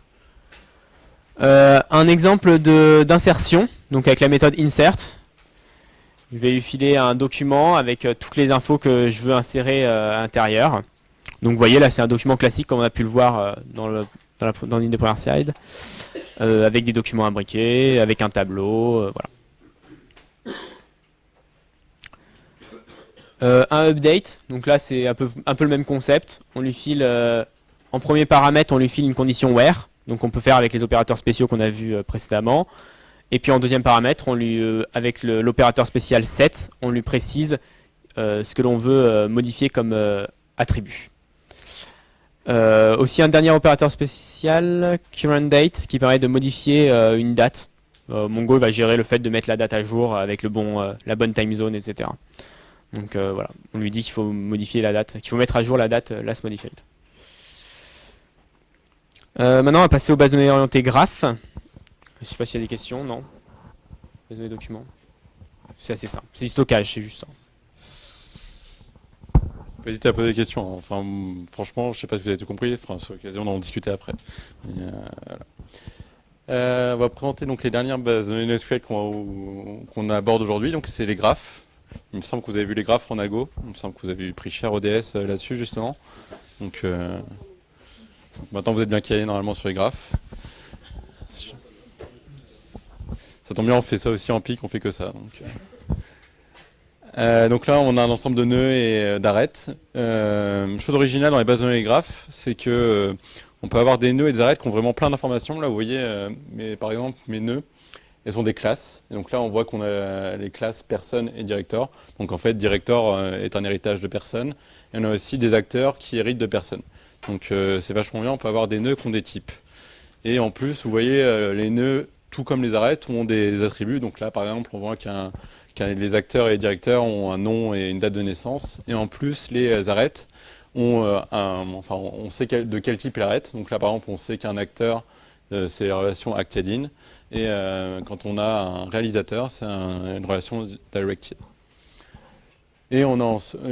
Un exemple d'insertion, donc avec la méthode insert. Je vais lui filer un document avec toutes les infos que je veux insérer à l'intérieur. Donc vous voyez, là c'est un document classique comme on a pu le voir dans une des premières slides, avec des documents imbriqués, avec un tableau, voilà. Un update, donc là c'est un peu le même concept. On lui file, en premier paramètre, on lui file une condition where, donc on peut faire avec les opérateurs spéciaux qu'on a vus précédemment. Et puis en deuxième paramètre, avec l'opérateur spécial set, on lui précise ce que l'on veut modifier comme attribut. Aussi un dernier opérateur spécial, current date, qui permet de modifier une date. Mongo va gérer le fait de mettre la date à jour avec la bonne time zone, etc. Donc voilà, on lui dit qu'il faut modifier la date, qu'il faut mettre à jour la date last modified. Maintenant, on va passer aux bases de données orientées graphes. Je ne sais pas s'il y a des questions, non? Base de données documents. C'est assez simple, c'est du stockage, c'est juste ça. Pas hésiter à poser des questions, hein. Enfin, franchement, je sais pas si vous avez tout compris. Enfin, sur l'occasion d'en discuter après. Mais, voilà. On va présenter donc les dernières bases de données NoSQL qu'on aborde aujourd'hui. Donc, c'est les graphes. Il me semble que vous avez vu les graphes en algo. Il me semble que vous avez pris cher ODS là-dessus justement. Donc, maintenant, vous êtes bien calé normalement sur les graphes. Ça tombe bien, on fait ça aussi en pic, on fait que ça. Donc là, on a un ensemble de nœuds et d'arêtes. Chose originale dans les bases de données graphes, c'est que on peut avoir des nœuds et des arêtes qui ont vraiment plein d'informations. Là, vous voyez, par exemple, mes nœuds, elles sont des classes. Et donc là, on voit qu'on a les classes personne et director. Donc en fait, director est un héritage de personne. Et on a aussi des acteurs qui héritent de personne. Donc c'est vachement bien, on peut avoir des nœuds qui ont des types. Et en plus, vous voyez, les nœuds, tout comme les arêtes, ont des attributs. Donc là, par exemple, on voit que les acteurs et les directeurs ont un nom et une date de naissance. Et en plus, les arêtes ont on sait de quel type il arrête. Donc là, par exemple, on sait qu'un acteur, c'est la relation acted-in. Et quand on a un réalisateur, c'est une relation directed. Et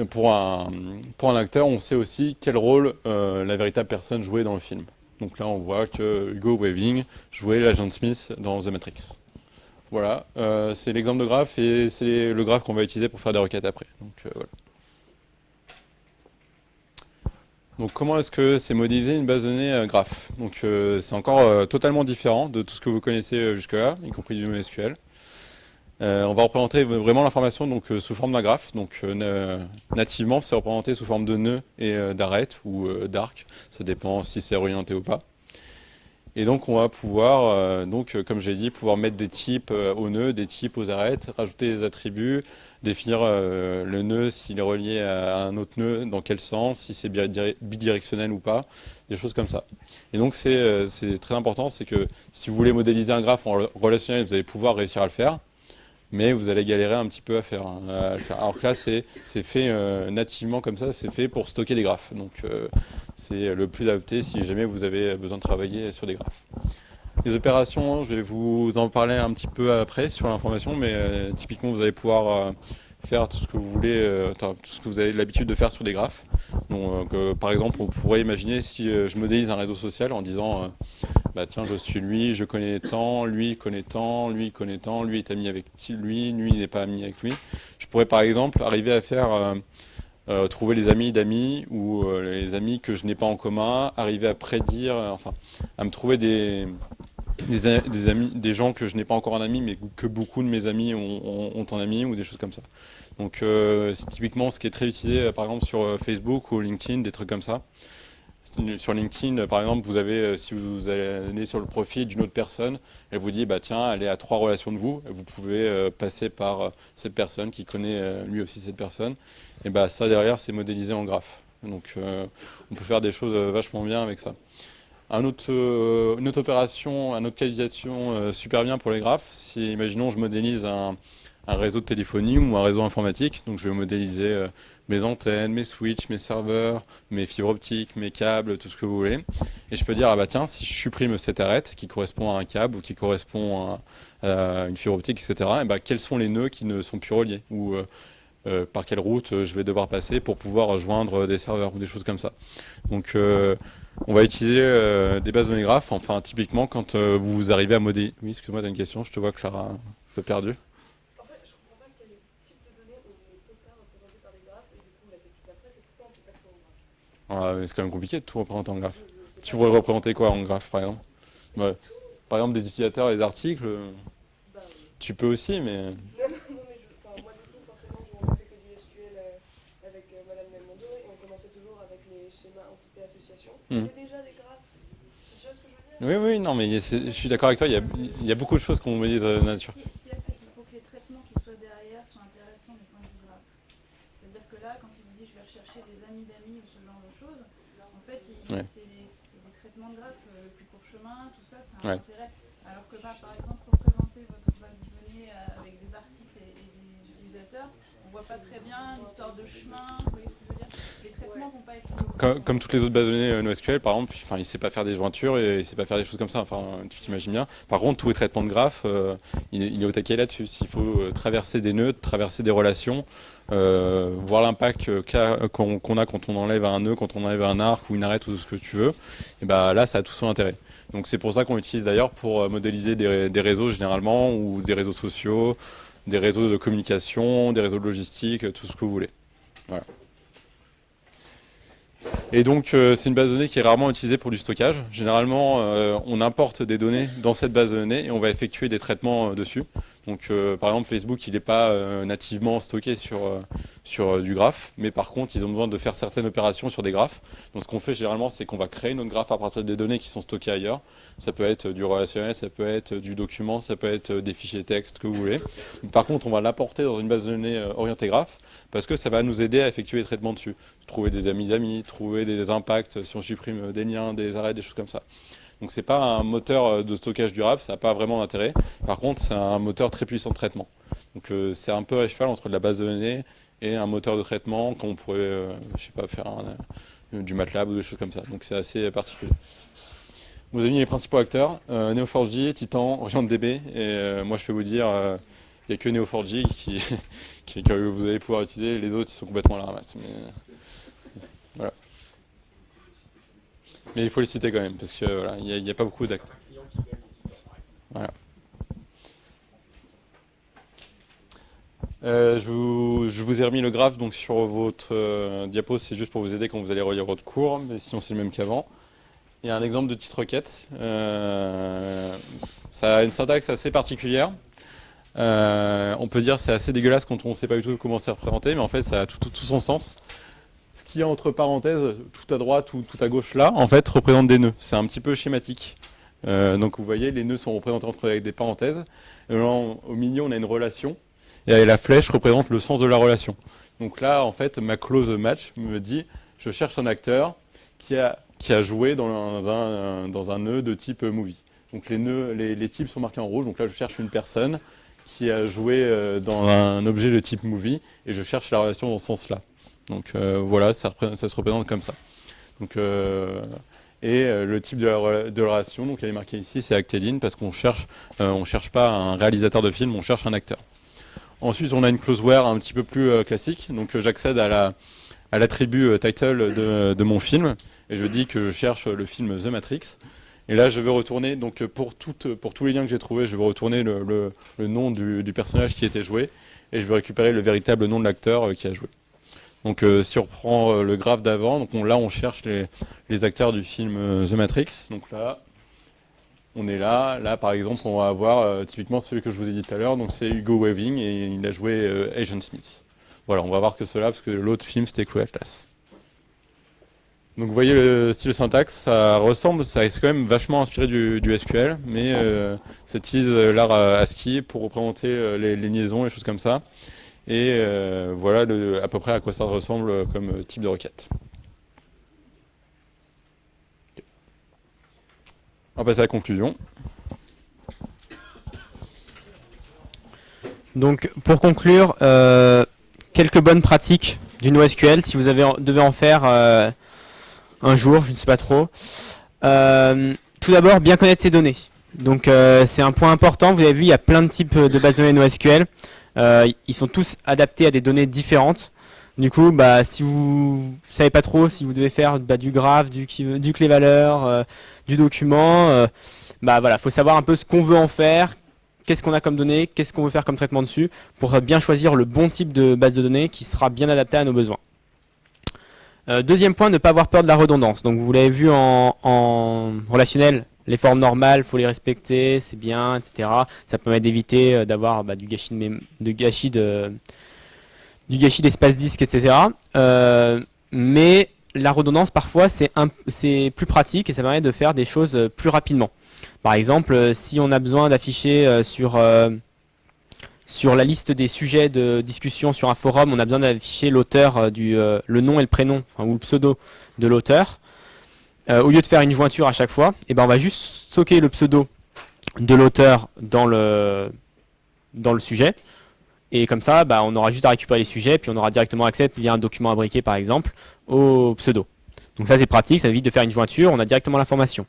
pour un acteur, on sait aussi quel rôle la véritable personne jouait dans le film. Donc là, on voit que Hugo Weaving jouait l'agent Smith dans The Matrix. Voilà, c'est l'exemple de graphe et c'est le graphe qu'on va utiliser pour faire des requêtes après. Donc, voilà. Donc comment est-ce que c'est modéliser une base de données graphe? Donc c'est encore totalement différent de tout ce que vous connaissez jusque-là, y compris du NoSQL. On va représenter vraiment l'information sous forme d'un graphe. Donc nativement, c'est représenté sous forme de nœuds et d'arêtes ou d'arcs. Ça dépend si c'est orienté ou pas. Et donc on va pouvoir, comme j'ai dit, pouvoir mettre des types aux nœuds, des types aux arêtes, rajouter des attributs, définir le nœud s'il est relié à un autre nœud, dans quel sens, si c'est bidirectionnel ou pas, des choses comme ça. Et donc c'est très important, c'est que si vous voulez modéliser un graphe en relationnel, vous allez pouvoir réussir à le faire, mais vous allez galérer un petit peu à le faire. Alors que là, c'est fait nativement comme ça, c'est fait pour stocker des graphes. Donc c'est le plus adapté si jamais vous avez besoin de travailler sur des graphes. Les opérations, je vais vous en parler un petit peu après sur l'information, mais typiquement vous allez pouvoir faire tout ce que vous voulez, tout ce que vous avez l'habitude de faire sur des graphes. Donc, par exemple, on pourrait imaginer si je modélise un réseau social en disant bah tiens, je suis lui, je connais tant, lui connaît tant, lui connaît tant, lui est ami avec lui n'est pas ami avec lui. Je pourrais par exemple arriver à faire trouver les amis d'amis ou les amis que je n'ai pas en commun, arriver à prédire, à me trouver des amis, des gens que je n'ai pas encore en ami, mais que beaucoup de mes amis ont en ami ou des choses comme ça. Donc c'est typiquement ce qui est très utilisé par exemple sur Facebook ou LinkedIn, des trucs comme ça. Sur LinkedIn, par exemple, vous avez, si vous allez sur le profil d'une autre personne, elle vous dit, bah tiens, elle est à 3 relations de vous, et vous pouvez passer par cette personne qui connaît lui aussi cette personne, et bah ça derrière, c'est modélisé en graphe. Donc on peut faire des choses vachement bien avec ça. Une autre opération, une autre qualification super bien pour les graphes, si imaginons je modélise un réseau de téléphonie ou un réseau informatique, donc je vais modéliser mes antennes, mes switches, mes serveurs, mes fibres optiques, mes câbles, tout ce que vous voulez. Et je peux dire, ah bah tiens, si je supprime cette arête qui correspond à un câble ou qui correspond à une fibre optique, etc., et bah, quels sont les nœuds qui ne sont plus reliés? Ou par quelle route je vais devoir passer pour pouvoir rejoindre des serveurs ou des choses comme ça. Donc on va utiliser des bases de données graphes, enfin typiquement quand vous arrivez à modéliser... Oui, excuse-moi, tu as une question, je te vois Clara un peu perdue. En fait, je comprends pas quel type de données on ne peut pas représenter par des graphes, et du coup, la question d'après, c'est pourquoi on peut pas le faire en graphe. Mais c'est quand même compliqué de tout représenter en graphe. Tu voudrais représenter quoi en graphe par exemple? Ouais. Par exemple des utilisateurs et des articles, Bah oui. tu peux aussi, mais... Non, mais moi, du coup, forcément, on ne fait que du SQL avec Madame Nelmondo, et on commençait toujours avec les schémas entité-association. C'est déjà des graphes. Tu vois ce que je veux dire? Oui, oui, non, mais je suis d'accord avec toi, il y a beaucoup de choses qu'on modélise de nature. Ce qu'il y a, c'est qu'il faut que les traitements qui soient derrière soient intéressants du point de vue graphe. C'est-à-dire que là, quand il vous dit je vais rechercher des amis d'amis ou ce genre de choses, en fait, Ouais. c'est des traitements de graphe, le plus court chemin, tout ça, c'est Ouais. un intérêt. Alors que là, par exemple, représenter votre base de données avec des articles et des utilisateurs, on voit pas très bien l'histoire de chemin, vous voyez ce que je veux dire? Les traitements vont pas être... Comme toutes les autres bases de données NoSQL, par exemple, enfin, il ne sait pas faire des jointures et il ne sait pas faire des choses comme ça. Enfin, tu t'imagines bien. Par contre, tous les traitements de graphes, il est au taquet là-dessus. S'il faut traverser des nœuds, traverser des relations, voir l'impact qu'on a quand on enlève un nœud, quand on enlève un arc ou une arête ou ce que tu veux, et ben là, ça a tout son intérêt. Donc c'est pour ça qu'on l'utilise d'ailleurs pour modéliser des réseaux généralement, ou des réseaux sociaux, des réseaux de communication, des réseaux de logistique, tout ce que vous voulez. Voilà. Et donc c'est une base de données qui est rarement utilisée pour du stockage. Généralement on importe des données dans cette base de données et on va effectuer des traitements dessus. Donc par exemple Facebook il n'est pas nativement stocké sur du graphe, mais par contre ils ont besoin de faire certaines opérations sur des graphes. Donc ce qu'on fait généralement c'est qu'on va créer notre graphe à partir des données qui sont stockées ailleurs. Ça peut être du relationnel, ça peut être du document, ça peut être des fichiers texte que vous voulez. Par contre on va l'apporter dans une base de données orientée graphe, parce que ça va nous aider à effectuer des traitements dessus. Trouver des amis, trouver des impacts, si on supprime des liens, des arrêts, des choses comme ça. Donc c'est pas un moteur de stockage durable, ça n'a pas vraiment d'intérêt. Par contre, c'est un moteur très puissant de traitement. Donc c'est un peu à cheval entre de la base de données et un moteur de traitement qu'on pourrait, je sais pas, faire du MATLAB ou des choses comme ça. Donc c'est assez particulier. Vous avez mis les principaux acteurs, Neo4j, Titan, OrientDB, et moi je peux vous dire, il n'y a que Neo4j que vous allez pouvoir utiliser, les autres ils sont complètement à la ramasse. Mais, voilà. Mais il faut les citer quand même, parce que voilà, il n'y a pas beaucoup d'acteurs. Voilà. Je vous ai remis le graphe donc, sur votre diapo, c'est juste pour vous aider quand vous allez relire votre cours, mais sinon c'est le même qu'avant. Il y a un exemple de petite requête. Ça a une syntaxe assez particulière. On peut dire que c'est assez dégueulasse quand on ne sait pas du tout comment c'est représenté, mais en fait ça a tout son sens. Ce qu'il y a entre parenthèses, tout à droite ou tout à gauche là, en fait représente des nœuds. C'est un petit peu schématique. Donc vous voyez, les nœuds sont représentés avec des parenthèses. Et là, au milieu, on a une relation. Et la flèche représente le sens de la relation. Donc là, en fait, ma close match me dit, je cherche un acteur qui a joué dans un nœud de type movie. Donc les types sont marqués en rouge. Donc là, je cherche une personne qui a joué dans un objet de type movie, et je cherche la relation dans ce sens-là. Donc voilà, ça se représente comme ça. Donc, le type de relation, donc elle est marquée ici, c'est acted in, parce qu'on cherche pas un réalisateur de film, on cherche un acteur. Ensuite, on a une closeware un petit peu plus classique. Donc j'accède à l'attribut title de mon film, et je dis que je cherche le film The Matrix. Et là, je veux retourner, donc pour tous les liens que j'ai trouvés, je veux retourner le nom du personnage qui était joué, et je veux récupérer le véritable nom de l'acteur qui a joué. Donc si on reprend le graphe d'avant, donc là on cherche les acteurs du film The Matrix. Donc là, on est là par exemple, on va avoir typiquement celui que je vous ai dit tout à l'heure, donc c'est Hugo Weaving, et il a joué Agent Smith. Voilà, on va voir que cela, parce que l'autre film c'était Crew Atlas. Donc vous voyez le style syntaxe, ça c'est quand même vachement inspiré du SQL, mais ça utilise l'art ASCII pour représenter les liaisons, les choses comme ça. Et voilà à peu près à quoi ça ressemble comme type de requête. On va passer à la conclusion. Donc pour conclure, quelques bonnes pratiques du NoSQL si vous devez en faire un jour, je ne sais pas trop. Tout d'abord, bien connaître ses données. Donc c'est un point important. Vous avez vu, il y a plein de types de bases de données NoSQL. Ils sont tous adaptés à des données différentes. Du coup, bah, si vous savez pas trop si vous devez faire du graph, du clé-valeur, du document, bah voilà, faut savoir un peu ce qu'on veut en faire, qu'est-ce qu'on a comme données, qu'est-ce qu'on veut faire comme traitement dessus, pour bien choisir le bon type de base de données qui sera bien adapté à nos besoins. Deuxième point, ne pas avoir peur de la redondance. Donc vous l'avez vu en relationnel, les formes normales, faut les respecter, c'est bien, etc. Ça permet d'éviter d'avoir du gâchis d'espace disque, etc. Mais la redondance, parfois, c'est plus pratique et ça permet de faire des choses plus rapidement. Par exemple, si on a besoin d'afficher sur la liste des sujets de discussion sur un forum, on a besoin d'afficher l'auteur, le nom et le prénom, enfin, ou le pseudo de l'auteur. Au lieu de faire une jointure à chaque fois, et ben on va juste stocker le pseudo de l'auteur dans le sujet. Et comme ça, on aura juste à récupérer les sujets, puis on aura directement accès via un document imbriqué par exemple au pseudo. Donc ça c'est pratique, ça évite de faire une jointure, on a directement l'information.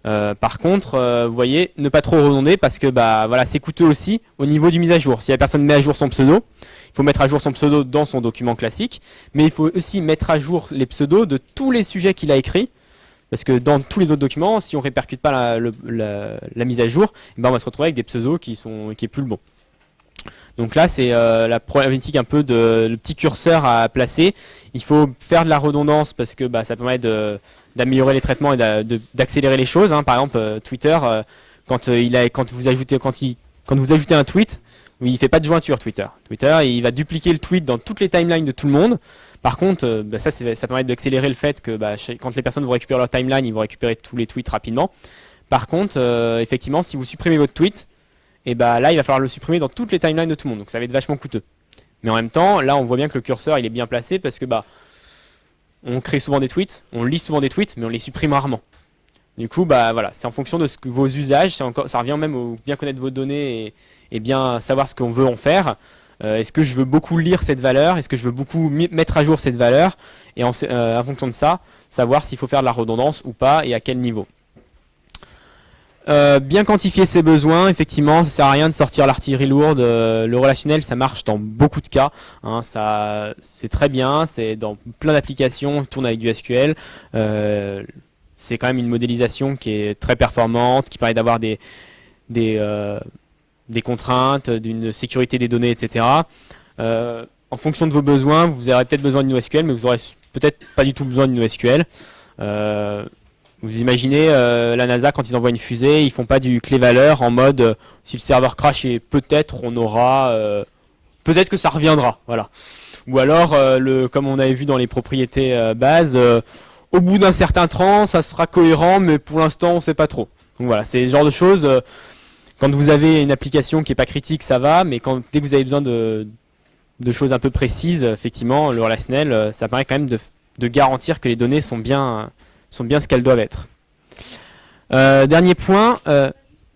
Par contre, vous voyez, ne pas trop redonder parce que voilà, c'est coûteux aussi au niveau du mise à jour. Si la personne met à jour son pseudo, il faut mettre à jour son pseudo dans son document classique, mais il faut aussi mettre à jour les pseudos de tous les sujets qu'il a écrits. Parce que dans tous les autres documents, si on ne répercute pas la mise à jour, on va se retrouver avec des pseudos qui est plus le bon. Donc là, c'est la problématique un peu le petit curseur à placer. Il faut faire de la redondance parce que ça permet d'améliorer les traitements et d'accélérer les choses. Par exemple, Twitter, quand vous ajoutez un tweet, il ne fait pas de jointure Twitter. Twitter, il va dupliquer le tweet dans toutes les timelines de tout le monde. Par contre, ça permet d'accélérer le fait que quand les personnes vont récupérer leur timeline, ils vont récupérer tous les tweets rapidement. Par contre, effectivement, si vous supprimez votre tweet, et là il va falloir le supprimer dans toutes les timelines de tout le monde, donc ça va être vachement coûteux. Mais en même temps, là on voit bien que le curseur il est bien placé parce que on crée souvent des tweets, on lit souvent des tweets, mais on les supprime rarement. Du coup, voilà, c'est en fonction de vos usages, ça revient même au bien connaître vos données et bien savoir ce qu'on veut en faire. Est-ce que je veux beaucoup lire cette valeur? Est-ce que je veux beaucoup mettre à jour cette valeur? Et en fonction de ça, savoir s'il faut faire de la redondance ou pas et à quel niveau. Bien quantifier ses besoins, effectivement, ça sert à rien de sortir l'artillerie lourde. Le relationnel, ça marche dans beaucoup de cas. C'est très bien, c'est dans plein d'applications, on tourne avec du SQL. C'est quand même une modélisation qui est très performante, qui permet d'avoir des contraintes, d'une sécurité des données, etc. En fonction de vos besoins, vous aurez peut-être besoin de NoSQL, mais vous aurez peut-être pas du tout besoin de NoSQL. Vous imaginez la NASA quand ils envoient une fusée, ils font pas du clé-valeur en mode si le serveur crash et peut-être on aura, peut-être que ça reviendra, voilà. Ou alors comme on avait vu dans les propriétés bases, au bout d'un certain temps, ça sera cohérent, mais pour l'instant on sait pas trop. Donc voilà, c'est le genre de choses. Quand vous avez une application qui est pas critique, ça va, mais dès que vous avez besoin de choses un peu précises, effectivement, le relationnel, ça permet quand même de garantir que les données sont bien ce qu'elles doivent être. Dernier point.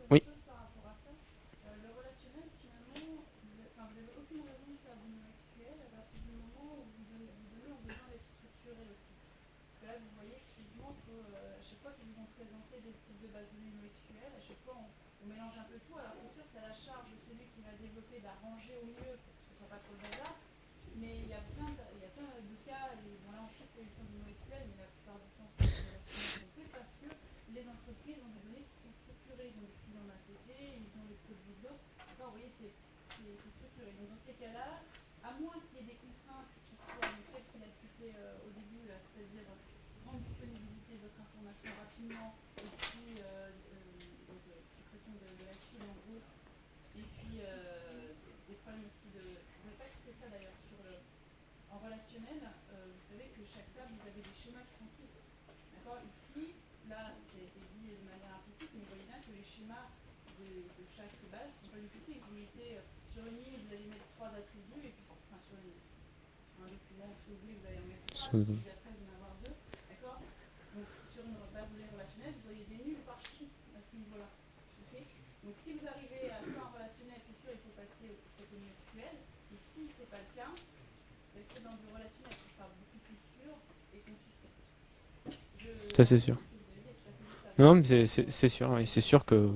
Oui. Par rapport à ça, le relationnel, finalement, vous n'avez aucune raison de faire du NoSQL à partir du moment où vos données ont besoin d'être structurées aussi. Parce que là, vous voyez typiquement qu'à chaque fois qu'ils vous ont présenté des types de bases de données NoSQL, à chaque fois on mélange un peu tout. Alors c'est sûr, c'est à la charge de celui qui va développer d'arranger au mieux pour que ce ne soit pas trop le bazar. Mais il y a plein de cas, et bon là on sait qu'ils font du NoSQL, mais la plupart du temps c'est du relationnel parce que les entreprises ont des données qui sont structurées, ils ont des clients d'un côté, ils ont les codes de l'autre. Vous voyez, c'est structuré. Donc dans ces cas-là, à moins qu'il y ait des contraintes qui soient celles qu'il a citées au début, c'est-à-dire grande disponibilité de votre information rapidement, et puis suppression de l'acide en gros, et puis des problèmes aussi de... Je ne vais pas citer ça d'ailleurs en relationnel, vous savez que chaque table, vous avez des schémas qui sont fixes. D'accord? Ici, là, c'est dit de manière implicite, mais vous voyez bien que les schémas de chaque base ne sont pas du tout fixes. Vous mettez sur une ligne, vous allez mettre 3 attributs, et puis sur un document, si vous voulez, vous allez en mettre 3, et puis après, vous en avoir 2. D'accord? Donc, sur une base de données relationnelle, vous auriez des nuls partout à ce niveau-là. Okay? Donc, si vous arrivez à ça en relationnel, c'est sûr, il faut passer au côté SQL. Et si ce n'est pas le cas, rester dans du relationnel, ce sera beaucoup plus sûr et consistant. Ça c'est sûr. Non, mais c'est sûr, et c'est sûr que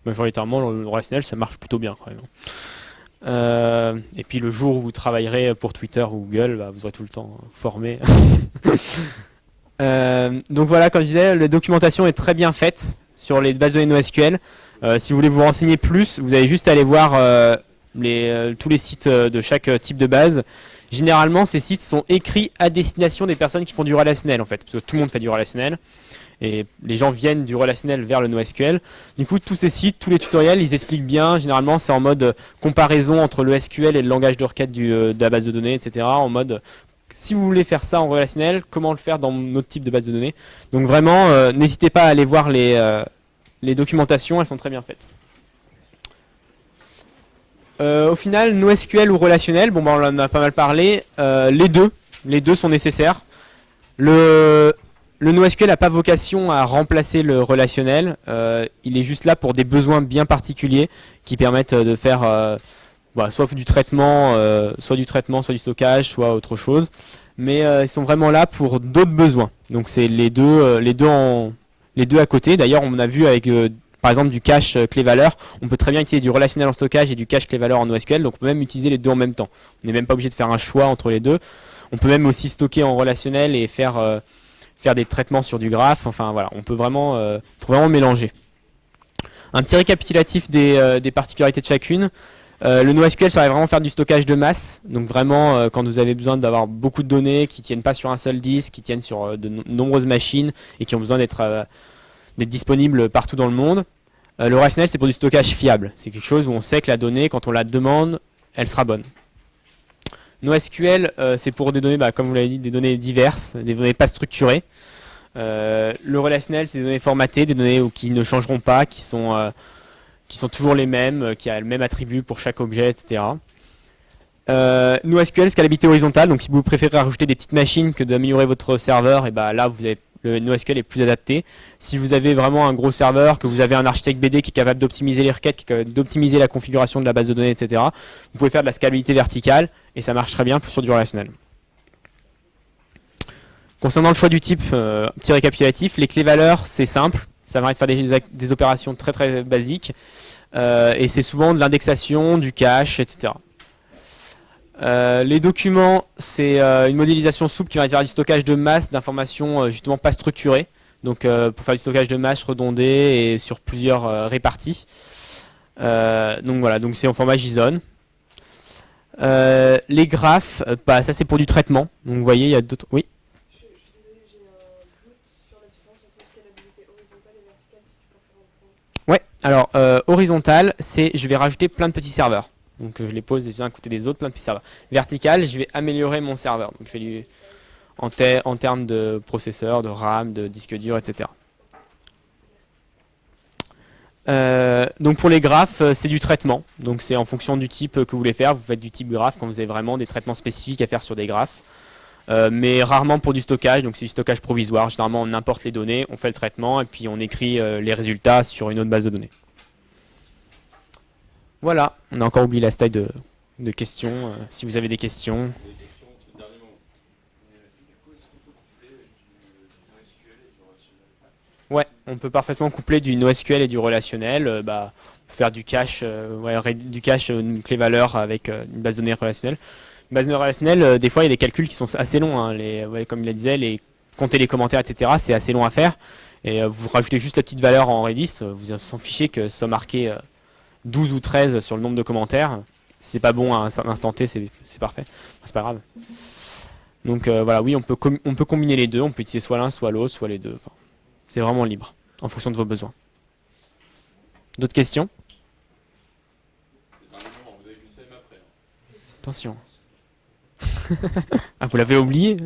majoritairement le relationnel ça marche plutôt bien quand même. Et puis le jour où vous travaillerez pour Twitter ou Google, bah, vous aurez tout le temps formé. Donc voilà, comme je disais, la documentation est très bien faite sur les bases de données NoSQL. Si vous voulez vous renseigner plus, vous avez juste à aller voir tous les sites de chaque type de base. Généralement, ces sites sont écrits à destination des personnes qui font du relationnel, en fait, parce que tout le monde fait du relationnel. Et les gens viennent du relationnel vers le NoSQL. Du coup, tous ces sites, tous les tutoriels, ils expliquent bien. Généralement, c'est en mode comparaison entre le SQL et le langage de requête de la base de données, etc. En mode, si vous voulez faire ça en relationnel, comment le faire dans notre type de base de données. Donc vraiment, n'hésitez pas à aller voir les documentations, elles sont très bien faites. Au final, NoSQL ou relationnel, bon, bah, on en a pas mal parlé. Les deux sont nécessaires. Le NoSQL n'a pas vocation à remplacer le relationnel. Il est juste là pour des besoins bien particuliers qui permettent de faire soit du traitement, soit du stockage, soit autre chose. Mais ils sont vraiment là pour d'autres besoins. Donc c'est les deux à côté. D'ailleurs, on a vu avec par exemple du cache clé-valeur, on peut très bien utiliser du relationnel en stockage et du cache clé-valeur en NoSQL. Donc on peut même utiliser les deux en même temps. On n'est même pas obligé de faire un choix entre les deux. On peut même aussi stocker en relationnel et faire des traitements sur du graphe. Enfin voilà, on peut vraiment mélanger. Un petit récapitulatif des particularités de chacune. Le NoSQL, ça va vraiment faire du stockage de masse. Donc vraiment, quand vous avez besoin d'avoir beaucoup de données qui ne tiennent pas sur un seul disque, qui tiennent sur de nombreuses machines et qui ont besoin d'être disponibles partout dans le monde. Le relationnel, c'est pour du stockage fiable. C'est quelque chose où on sait que la donnée, quand on la demande, elle sera bonne. NoSQL, c'est pour des données, comme vous l'avez dit, des données diverses, des données pas structurées. Le relationnel, c'est des données formatées, des données qui ne changeront pas, qui sont toujours les mêmes, qui a le même attribut pour chaque objet, etc. NoSQL, scalabilité horizontale, donc si vous préférez rajouter des petites machines que d'améliorer votre serveur, et là, le NoSQL est plus adapté. Si vous avez vraiment un gros serveur, que vous avez un architecte BD qui est capable d'optimiser les requêtes, qui est capable d'optimiser la configuration de la base de données, etc., vous pouvez faire de la scalabilité verticale et ça marche très bien sur du relationnel. Concernant le choix du type, petit récapitulatif, les clés-valeurs, c'est simple. Ça permet de faire des opérations très très basiques et c'est souvent de l'indexation, du cache, etc. Les documents, c'est une modélisation souple qui va faire du stockage de masse d'informations justement pas structurées. Donc pour faire du stockage de masse redondé et sur plusieurs réparties. Donc voilà, donc c'est en format JSON. Les graphes, ça c'est pour du traitement. Donc vous voyez, il y a d'autres. Oui. Je suis désolé, j'ai un doute sur la différence entre scalabilité horizontale et verticale, si tu peux faire un point. Ouais, alors horizontal, c'est je vais rajouter plein de petits serveurs. Donc je les pose les uns à côté des autres, plein de petits serveurs. Vertical, je vais améliorer mon serveur. Donc je vais en termes de processeur, de RAM, de disque dur, etc. Donc pour les graphes, c'est du traitement. Donc c'est en fonction du type que vous voulez faire. Vous faites du type graphe quand vous avez vraiment des traitements spécifiques à faire sur des graphes. Mais rarement pour du stockage. Donc c'est du stockage provisoire. Généralement on importe les données, on fait le traitement et puis on écrit les résultats sur une autre base de données. Voilà, on a encore oublié la slide de questions. Si vous avez des questions. Ouais, on peut parfaitement coupler du NoSQL et du relationnel. Faire du cache, une clé valeur avec une base de données relationnelle. Une base de données relationnelle, des fois il y a des calculs qui sont assez longs. Hein, comme il le disait, compter les commentaires, etc. C'est assez long à faire. Et vous rajoutez juste la petite valeur en Redis, vous s'en fichez que ça soit marqué 12 ou 13 sur le nombre de commentaires. Si c'est pas bon à un instant T, c'est parfait. C'est pas grave. Donc voilà, oui, on peut combiner les deux. On peut utiliser soit l'un, soit l'autre, soit les deux. Enfin, c'est vraiment libre, en fonction de vos besoins. D'autres questions? Attention. Ah, vous l'avez oublié?